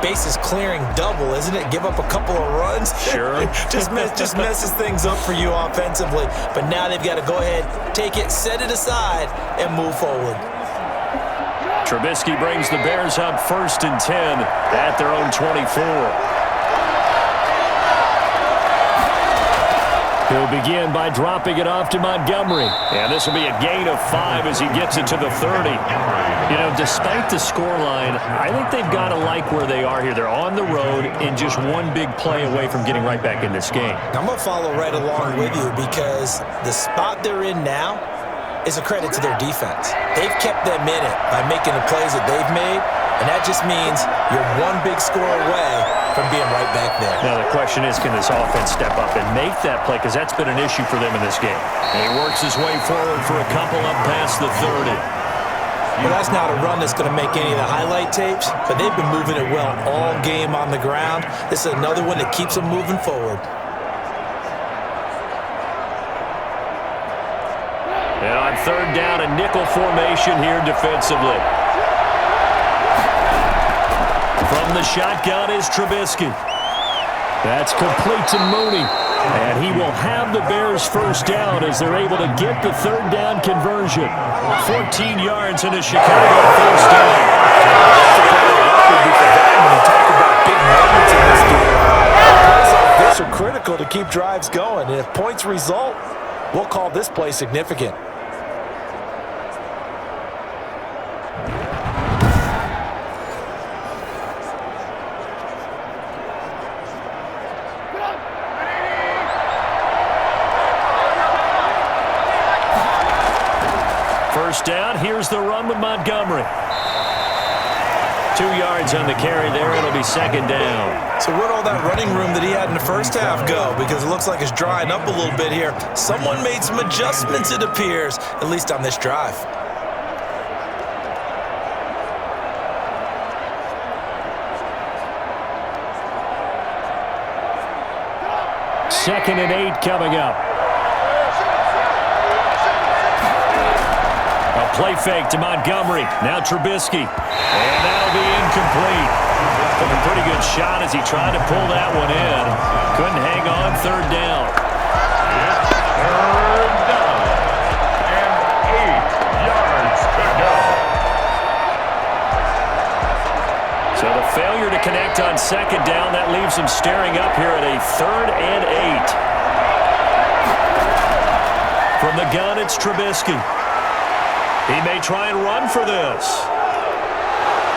bases clearing double, isn't it? Give up a couple of runs. Sure. just messes things up for you offensively. But now they've got to go ahead, take it, set it aside, and move forward. Trubisky brings the Bears up 1st and 10 at their own 24. He'll begin by dropping it off to Montgomery. And this will be a gain of 5 as he gets it to the 30. You know, despite the scoreline, I think they've got to like where they are here. They're on the road and just one big play away from getting right back in this game. I'm going to follow right along with you because the spot they're in now is a credit to their defense. They've kept them in it by making the plays that they've made, and that just means you're one big score away from being right back there. Now the question is, can this offense step up and make that play? Because that's been an issue for them in this game. And he works his way forward for a couple up past the 30. Well, that's not a run that's going to make any of the highlight tapes, but they've been moving it well all game on the ground. This is another one that keeps them moving forward. And on 3rd down, a nickel formation here defensively. From the shotgun is Trubisky. That's complete to Mooney. And he will have the Bears 1st down as they're able to get the 3rd down conversion. 14 yards in a Chicago 1st down. When you talk about big moments in this game, plays like this are critical to keep drives going. And if points result, we'll call this play significant. First down, here's the run with Montgomery. 2 yards on the carry there, it'll be 2nd down. So where'd all that running room that he had in the first half go? Because it looks like it's drying up a little bit here. Someone made some adjustments, it appears, at least on this drive. Second and 8 coming up. Play fake to Montgomery. Now Trubisky. And that'll be incomplete. Took a pretty good shot as he tried to pull that one in. Couldn't hang on. 3rd down. 3rd down. And 8 yards to go. So the failure to connect on second down, that leaves him staring up here at a 3rd and 8. From the gun, it's Trubisky. He may try and run for this.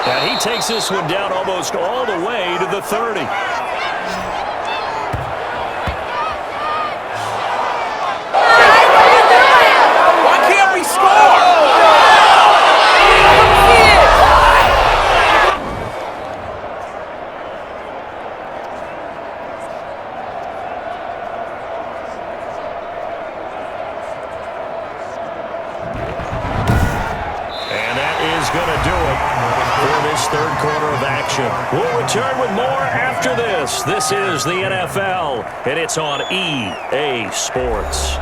And he takes this one down almost all the way to the 30. Why can't we score? Third quarter of action. We'll return with more after this. This is the NFL, and it's on EA Sports.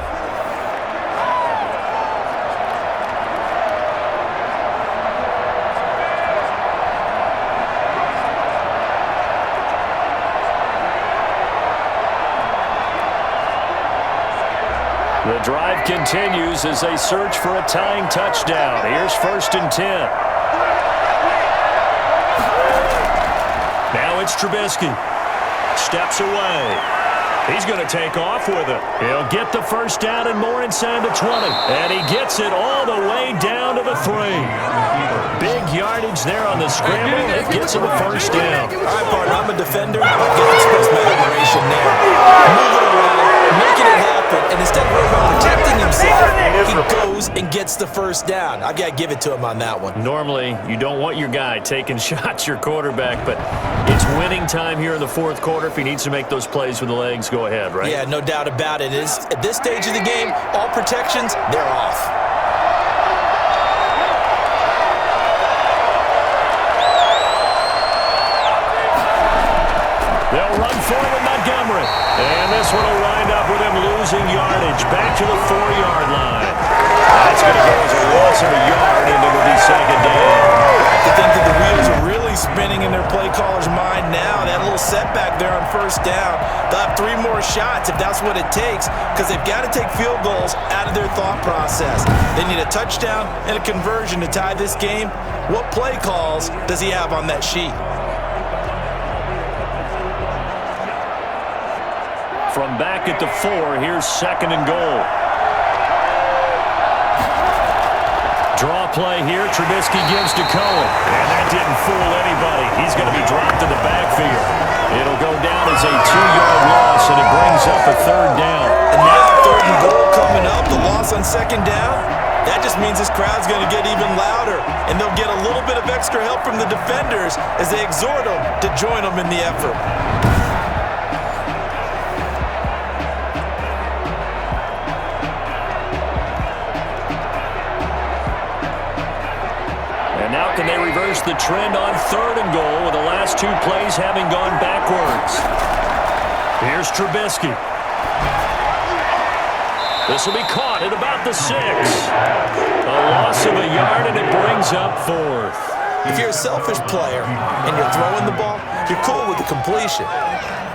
The drive continues as they search for a tying touchdown. Here's 1st and 10. Now it's Trubisky. Steps away. He's going to take off with it. He'll get the first down and more inside the 20. And he gets it all the way down to the 3. Big yardage there on the scramble. It gets him a first down. All right, partner, I'm a defender. I get express my admiration there. Moving around, making it happen. And instead of worrying about protecting himself, he goes and gets the first down. I've got to give it to him on that one. Normally, you don't want your guy taking shots, your quarterback, but it's winning time here in the 4th quarter. If he needs to make those plays with the legs, go ahead, right? Yeah, no doubt about it. At this stage of the game, all protections, they're off. They'll run for it with Montgomery. And this one will wind up with him losing yardage back to the 4-yard line. That's going to go as a loss of a yard, and it'll be second down. I think that the wheels are really spinning in their play caller's mind now. That little setback there on first down. They'll have 3 more shots if that's what it takes, because they've got to take field goals out of their thought process. They need a touchdown and a conversion to tie this game. What play calls does he have on that sheet? From back at the 4, here's 2nd and goal. Draw play here. Trubisky gives to Cohen. And that didn't fool anybody. He's going to be dropped in the backfield. It'll go down as a 2-yard loss, and it brings up a 3rd down. And now 3rd and goal coming up. The loss on 2nd down. That just means this crowd's going to get even louder. And they'll get a little bit of extra help from the defenders as they exhort them to join them in the effort. Now can they reverse the trend on 3rd and goal with the last 2 plays having gone backwards? Here's Trubisky. This will be caught at about the 6. A loss of a yard, and it brings up 4th. If you're a selfish player and you're throwing the ball, you're cool with the completion.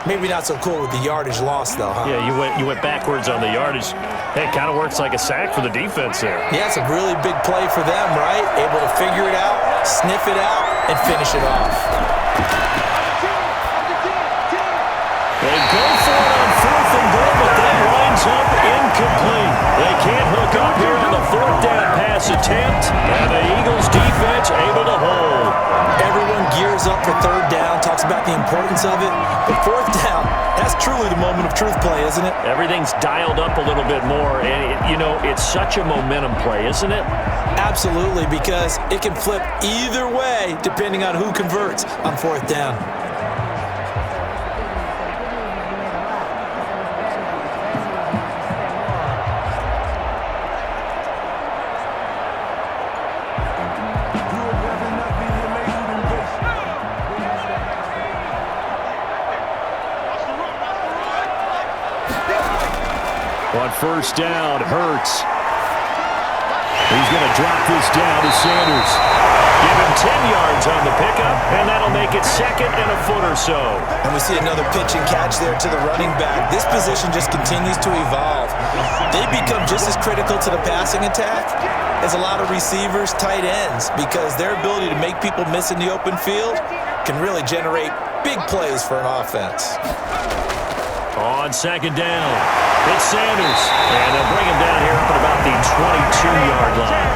Maybe not so cool with the yardage loss, though, huh? Yeah, you went backwards on the yardage. Hey, it kind of works like a sack for the defense there. Yeah, it's a really big play for them, right? Able to figure it out, sniff it out, and finish it off. They go for it on 4th and goal, but that winds up incomplete. They can't hook up here on the 4th down pass attempt, and the Eagles defense able to hold. Everyone gears up for 3rd down, talks about the importance of it, but 4th down, that's truly the moment of truth play, isn't it? Everything's dialed up a little bit more, and, it's such a momentum play, isn't it? Absolutely, because it can flip either way depending on who converts on 4th down. On 1st down, Hurts. He's going to drop this down to Sanders. Give him 10 yards on the pickup, and that'll make it 2nd and a foot or so. And we see another pitch and catch there to the running back. This position just continues to evolve. They become just as critical to the passing attack as a lot of receivers, tight ends, because their ability to make people miss in the open field, can really generate big plays for an offense. On second down, it's Sanders. And they'll bring him down here up at about the 22-yard line.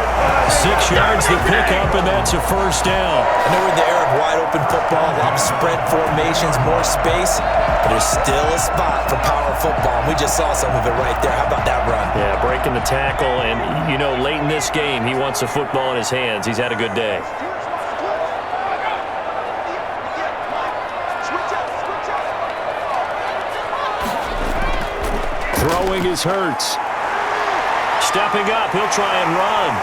6 yards the pickup, and that's a first down. I know we're in the era of wide-open football, a lot of spread formations, more space, but there's still a spot for power football. We just saw some of it right there. How about that run? Yeah, breaking the tackle, and, you know, late in this game, he wants the football in his hands. He's had a good day. Throwing is Hurts. Stepping up, he'll try and run.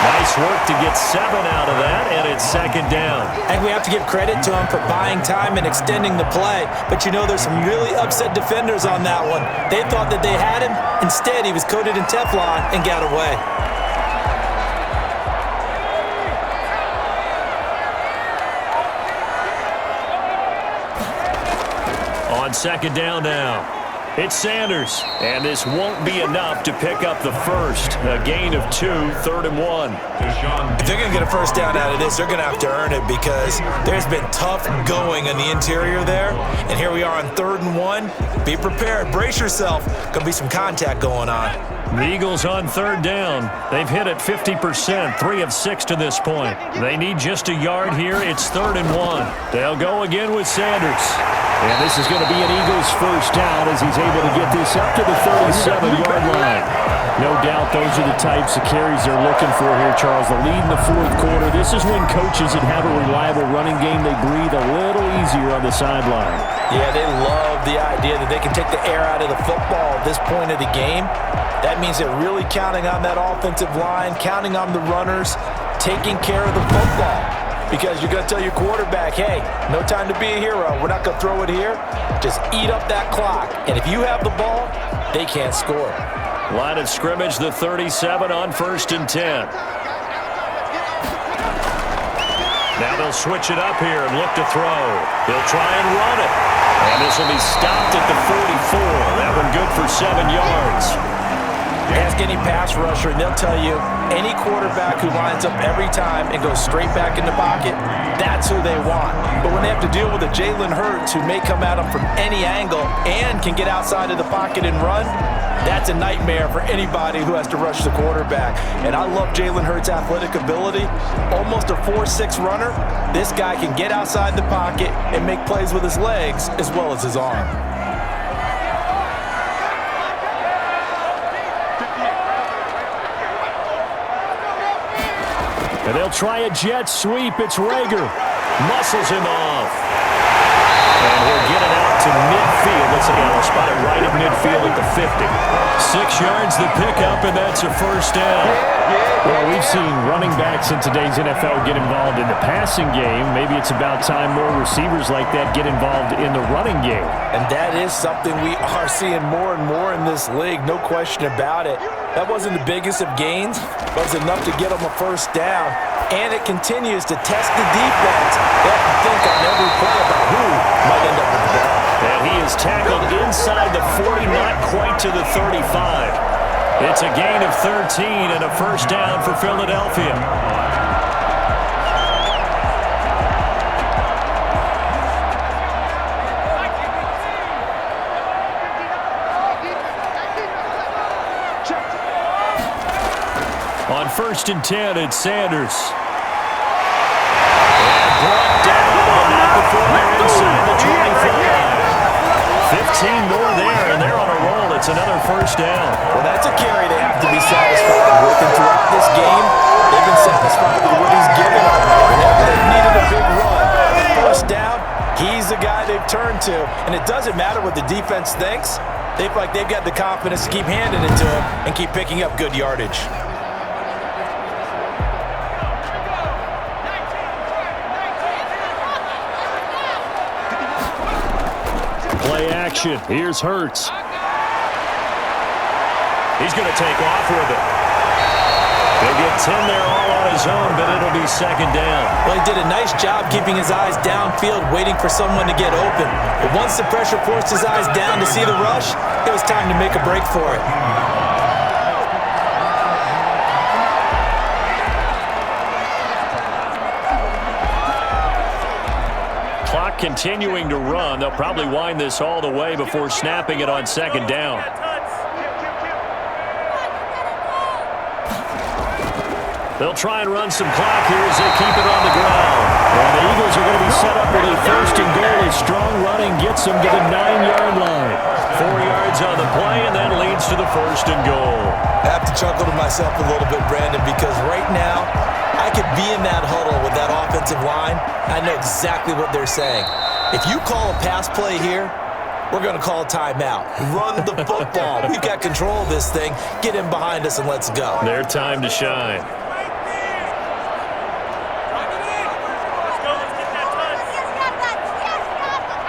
Nice work to get 7 out of that, and it's second down. And we have to give credit to him for buying time and extending the play. But you know, there's some really upset defenders on that one. They thought that they had him. Instead, he was coated in Teflon and got away. On second down now. It's Sanders, and this won't be enough to pick up the first. A gain of 2, 3rd and 1. If they're going to get a first down out of this, they're going to have to earn it because there's been tough going on the interior there. And here we are on 3rd and 1. Be prepared. Brace yourself. Going to be some contact going on. The Eagles on 3rd down. They've hit it 50%, 3 of 6 to this point. They need just a yard here. It's 3rd and 1. They'll go again with Sanders. And this is going to be an Eagles first down as he's able to get this up to the 37-yard line. No doubt those are the types of carries they're looking for here, Charles. The lead in the 4th quarter. This is when coaches that have a reliable running game, they breathe a little easier on the sideline. Yeah, they love the idea that they can take the air out of the football at this point of the game. That means they're really counting on that offensive line, counting on the runners, taking care of the football. Because you're going to tell your quarterback, hey, no time to be a hero. We're not going to throw it here. Just eat up that clock. And if you have the ball, they can't score. Line of scrimmage, the 37 on 1st and 10. Now they'll switch it up here and look to throw. They'll try and run it. And this will be stopped at the 44. That one good for 7 yards. Ask any pass rusher, and they'll tell you any quarterback who lines up every time and goes straight back in the pocket, that's who they want. But when they have to deal with a Jalen Hurts who may come at them from any angle and can get outside of the pocket and run, that's a nightmare for anybody who has to rush the quarterback. And I love Jalen Hurts' athletic ability. Almost a 4.6 runner. This guy can get outside the pocket and make plays with his legs as well as his arm. And they'll try a jet sweep. It's Rager. Muscles him off. And he'll get it out to midfield. Let's see, he'll spot it right at midfield at the 50. 6 yards the pickup, and that's a first down. Well, we've seen running backs in today's NFL get involved in the passing game. Maybe it's about time more receivers like that get involved in the running game. And that is something we are seeing more and more in this league, no question about it. That wasn't the biggest of gains, but it was enough to get them a first down. And it continues to test the defense. They have to think on every play about who might end up with the ball. And he is tackled inside the 40, not quite to the 35. It's a gain of 13 and a first down for Philadelphia. On 1st and 10, it's Sanders. And brought down, but not before they're inside the 25. 15 more there, and they're on a roll. It's another first down. Well, that's a carry they have to be satisfied with. And throughout this game, they've been satisfied with what he's given them. Whenever they've needed a big run, first down, he's the guy they've turned to. And it doesn't matter what the defense thinks. They feel like they've got the confidence to keep handing it to him and keep picking up good yardage. Play action. Here's Hurts. He's going to take off with it. He'll get 10 there all on his own, but it'll be second down. Well, he did a nice job keeping his eyes downfield, waiting for someone to get open. But once the pressure forced his eyes down to see the rush, it was time to make a break for it. clock, continuing to run. They'll probably wind this all the way before snapping it on second down. They'll try and run some clock here as they keep it on the ground. And the Eagles are going to be set up with a first and goal as strong running gets them to the 9-yard line. 4 yards on the play, and that leads to the first and goal. I have to chuckle to myself a little bit, Brandon, because right now I could be in that huddle with that offensive line. I know exactly what they're saying. If you call a pass play here, we're going to call a timeout. Run the football. We've got control of this thing. Get in behind us and let's go. Their time to shine.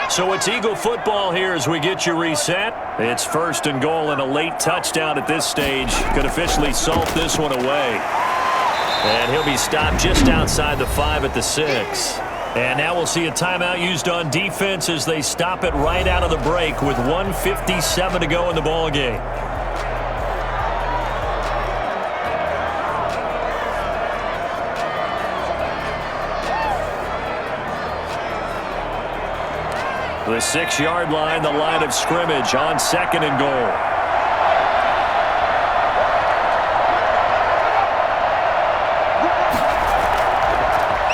So it's Eagle football here as we get you reset. It's first and goal, and a late touchdown at this stage could officially salt this one away. And he'll be stopped just outside the 5 at the 6. And now we'll see a timeout used on defense as they stop it right out of the break with 1:57 to go in the ballgame. The 6-yard line, the line of scrimmage on second and goal.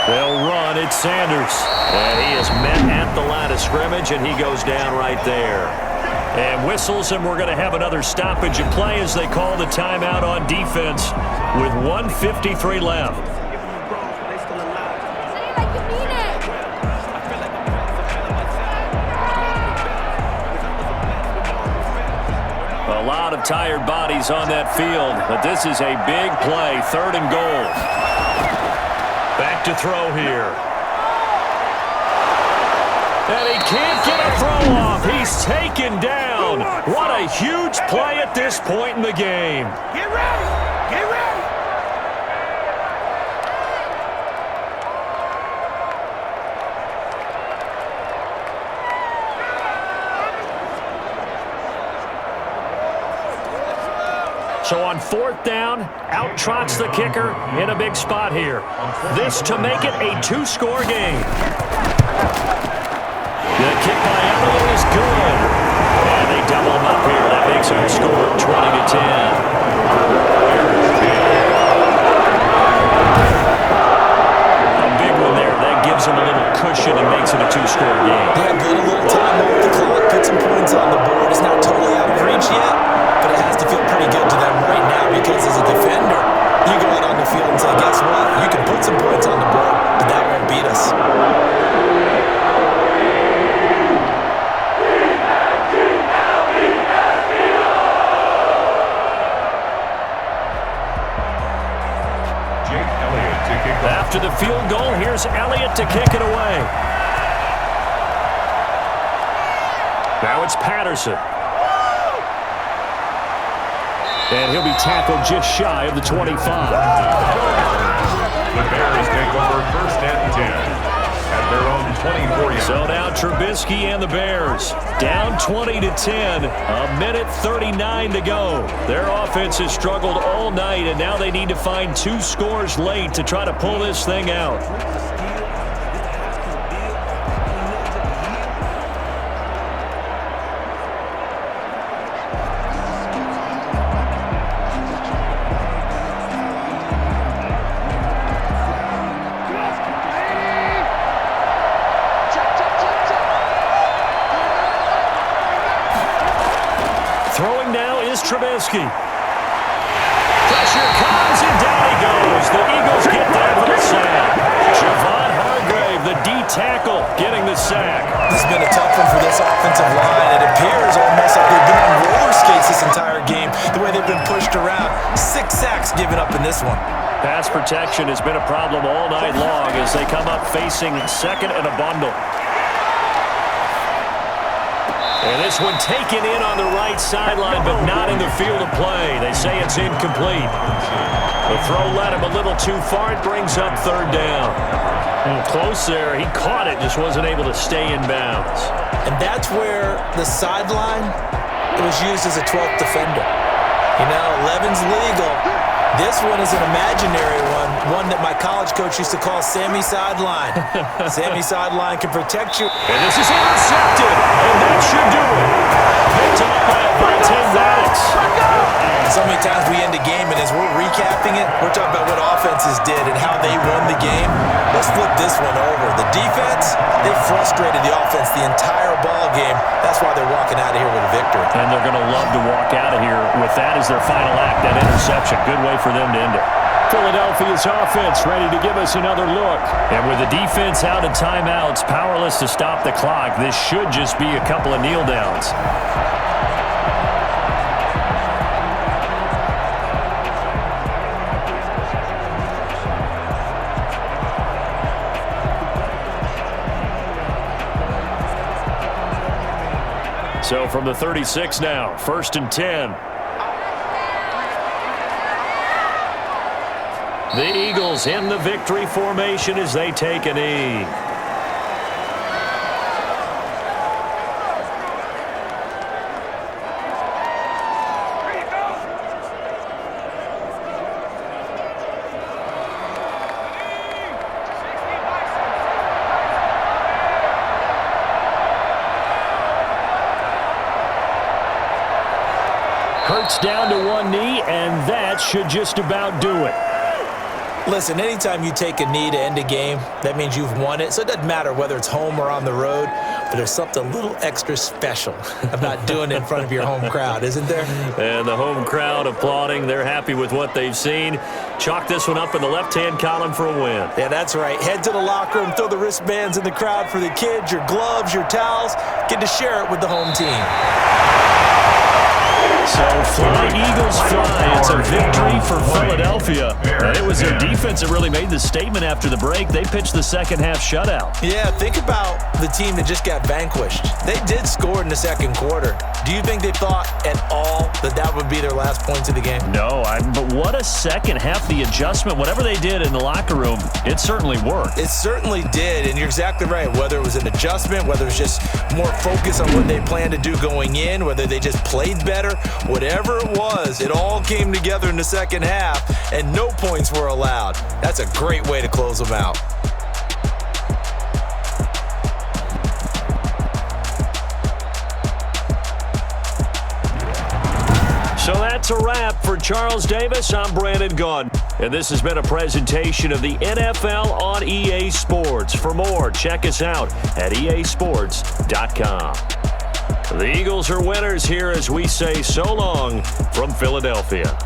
They'll run. It's Sanders. And he is met at the line of scrimmage, and he goes down right there. And whistles, and we're going to have another stoppage of play as they call the timeout on defense with 1:53 left. A lot of tired bodies on that field, but this is a big play, third and goal. Back to throw here. And he can't get a throw off. He's taken down. What a huge play at this point in the game. Get ready. Get ready. So on fourth down, out trots the kicker in a big spot here. This to make it a 2-score game. The kick by Elliott is good. And they double him up here. That makes it a score of 20-10. A big one there. That gives them a little cushion and makes it a 2-score game. Yeah, get a little time off the clock, put some points on the board. It's not totally out of reach yet, but it has to feel pretty good to them right now because as a defender, you go out on the field and say, guess what? You can put some points on the board, but that won't beat us. After the field goal, here's Elliott to kick it away. Now it's Patterson. And he'll be tackled just shy of the 25. The Bears take over first and 10 at their own 24. So now Trubisky and the Bears down 20-10. A minute 39 to go. Their offense has struggled all night, and now they need to find 2 scores late to try to pull this thing out. Trubisky. Pressure comes, and down he goes. The Eagles get there for the sack. Javon Hargrave, the D tackle, getting the sack. This has been a tough one for this offensive line. It appears almost like they've been on roller skates this entire game, the way they've been pushed around. 6 sacks given up in this one. Pass protection has been a problem all night long as they come up facing second and a bundle. And this one taken in on the right sideline, but not in the field of play. They say it's incomplete. The throw led him a little too far. It brings up third down. Close there. He caught it, just wasn't able to stay in bounds. And that's where the sideline, it was used as a 12th defender. You know, 11's legal, This one is an imaginary one that my college coach used to call Sammy Sideline. Sammy Sideline can protect you. And this is intercepted, and that should do it. Picked up by Vontae Maddox. So many times we end a game, and as we're recapping it, we're talking about what offenses did and how they won the game. Let's flip this one over. The defense, they frustrated the offense the entire ball game. That's why they're walking out of here with a victory. And they're going to love to walk out of here with that as their final act, that interception. Good way for them to end it. Philadelphia's offense ready to give us another look. And with the defense out of timeouts, powerless to stop the clock, this should just be a couple of kneel downs. So from the 36 now, 1st and 10. The Eagles in the victory formation as they take a knee. Hurts down to one knee, and that should just about do it. Listen, anytime you take a knee to end a game, that means you've won it. So it doesn't matter whether it's home or on the road, but there's something a little extra special about doing it in front of your home crowd, isn't there? And the home crowd applauding. They're happy with what they've seen. Chalk this one up in the left-hand column for a win. Yeah, that's right. Head to the locker room, throw the wristbands in the crowd for the kids, your gloves, your towels. Get to share it with the home team. So fly, Eagles fly. It's a victory for Philadelphia. And it was their defense that really made the statement after the break. They pitched the second half shutout. Yeah, think about the team that just got vanquished. They did score in the second quarter. Do you think they thought at all that that would be their last points of the game? No, but what a second half. The adjustment, whatever they did in the locker room, it certainly worked. It certainly did, and you're exactly right. Whether it was an adjustment, whether it was just more focus on what they planned to do going in, whether they just played better, whatever it was, it all came together in the second half, and no points were allowed. That's a great way to close them out. So that's a wrap for Charles Davis. I'm Brandon Gunn. And this has been a presentation of the NFL on EA Sports. For more, check us out at easports.com. The Eagles are winners here as we say so long from Philadelphia.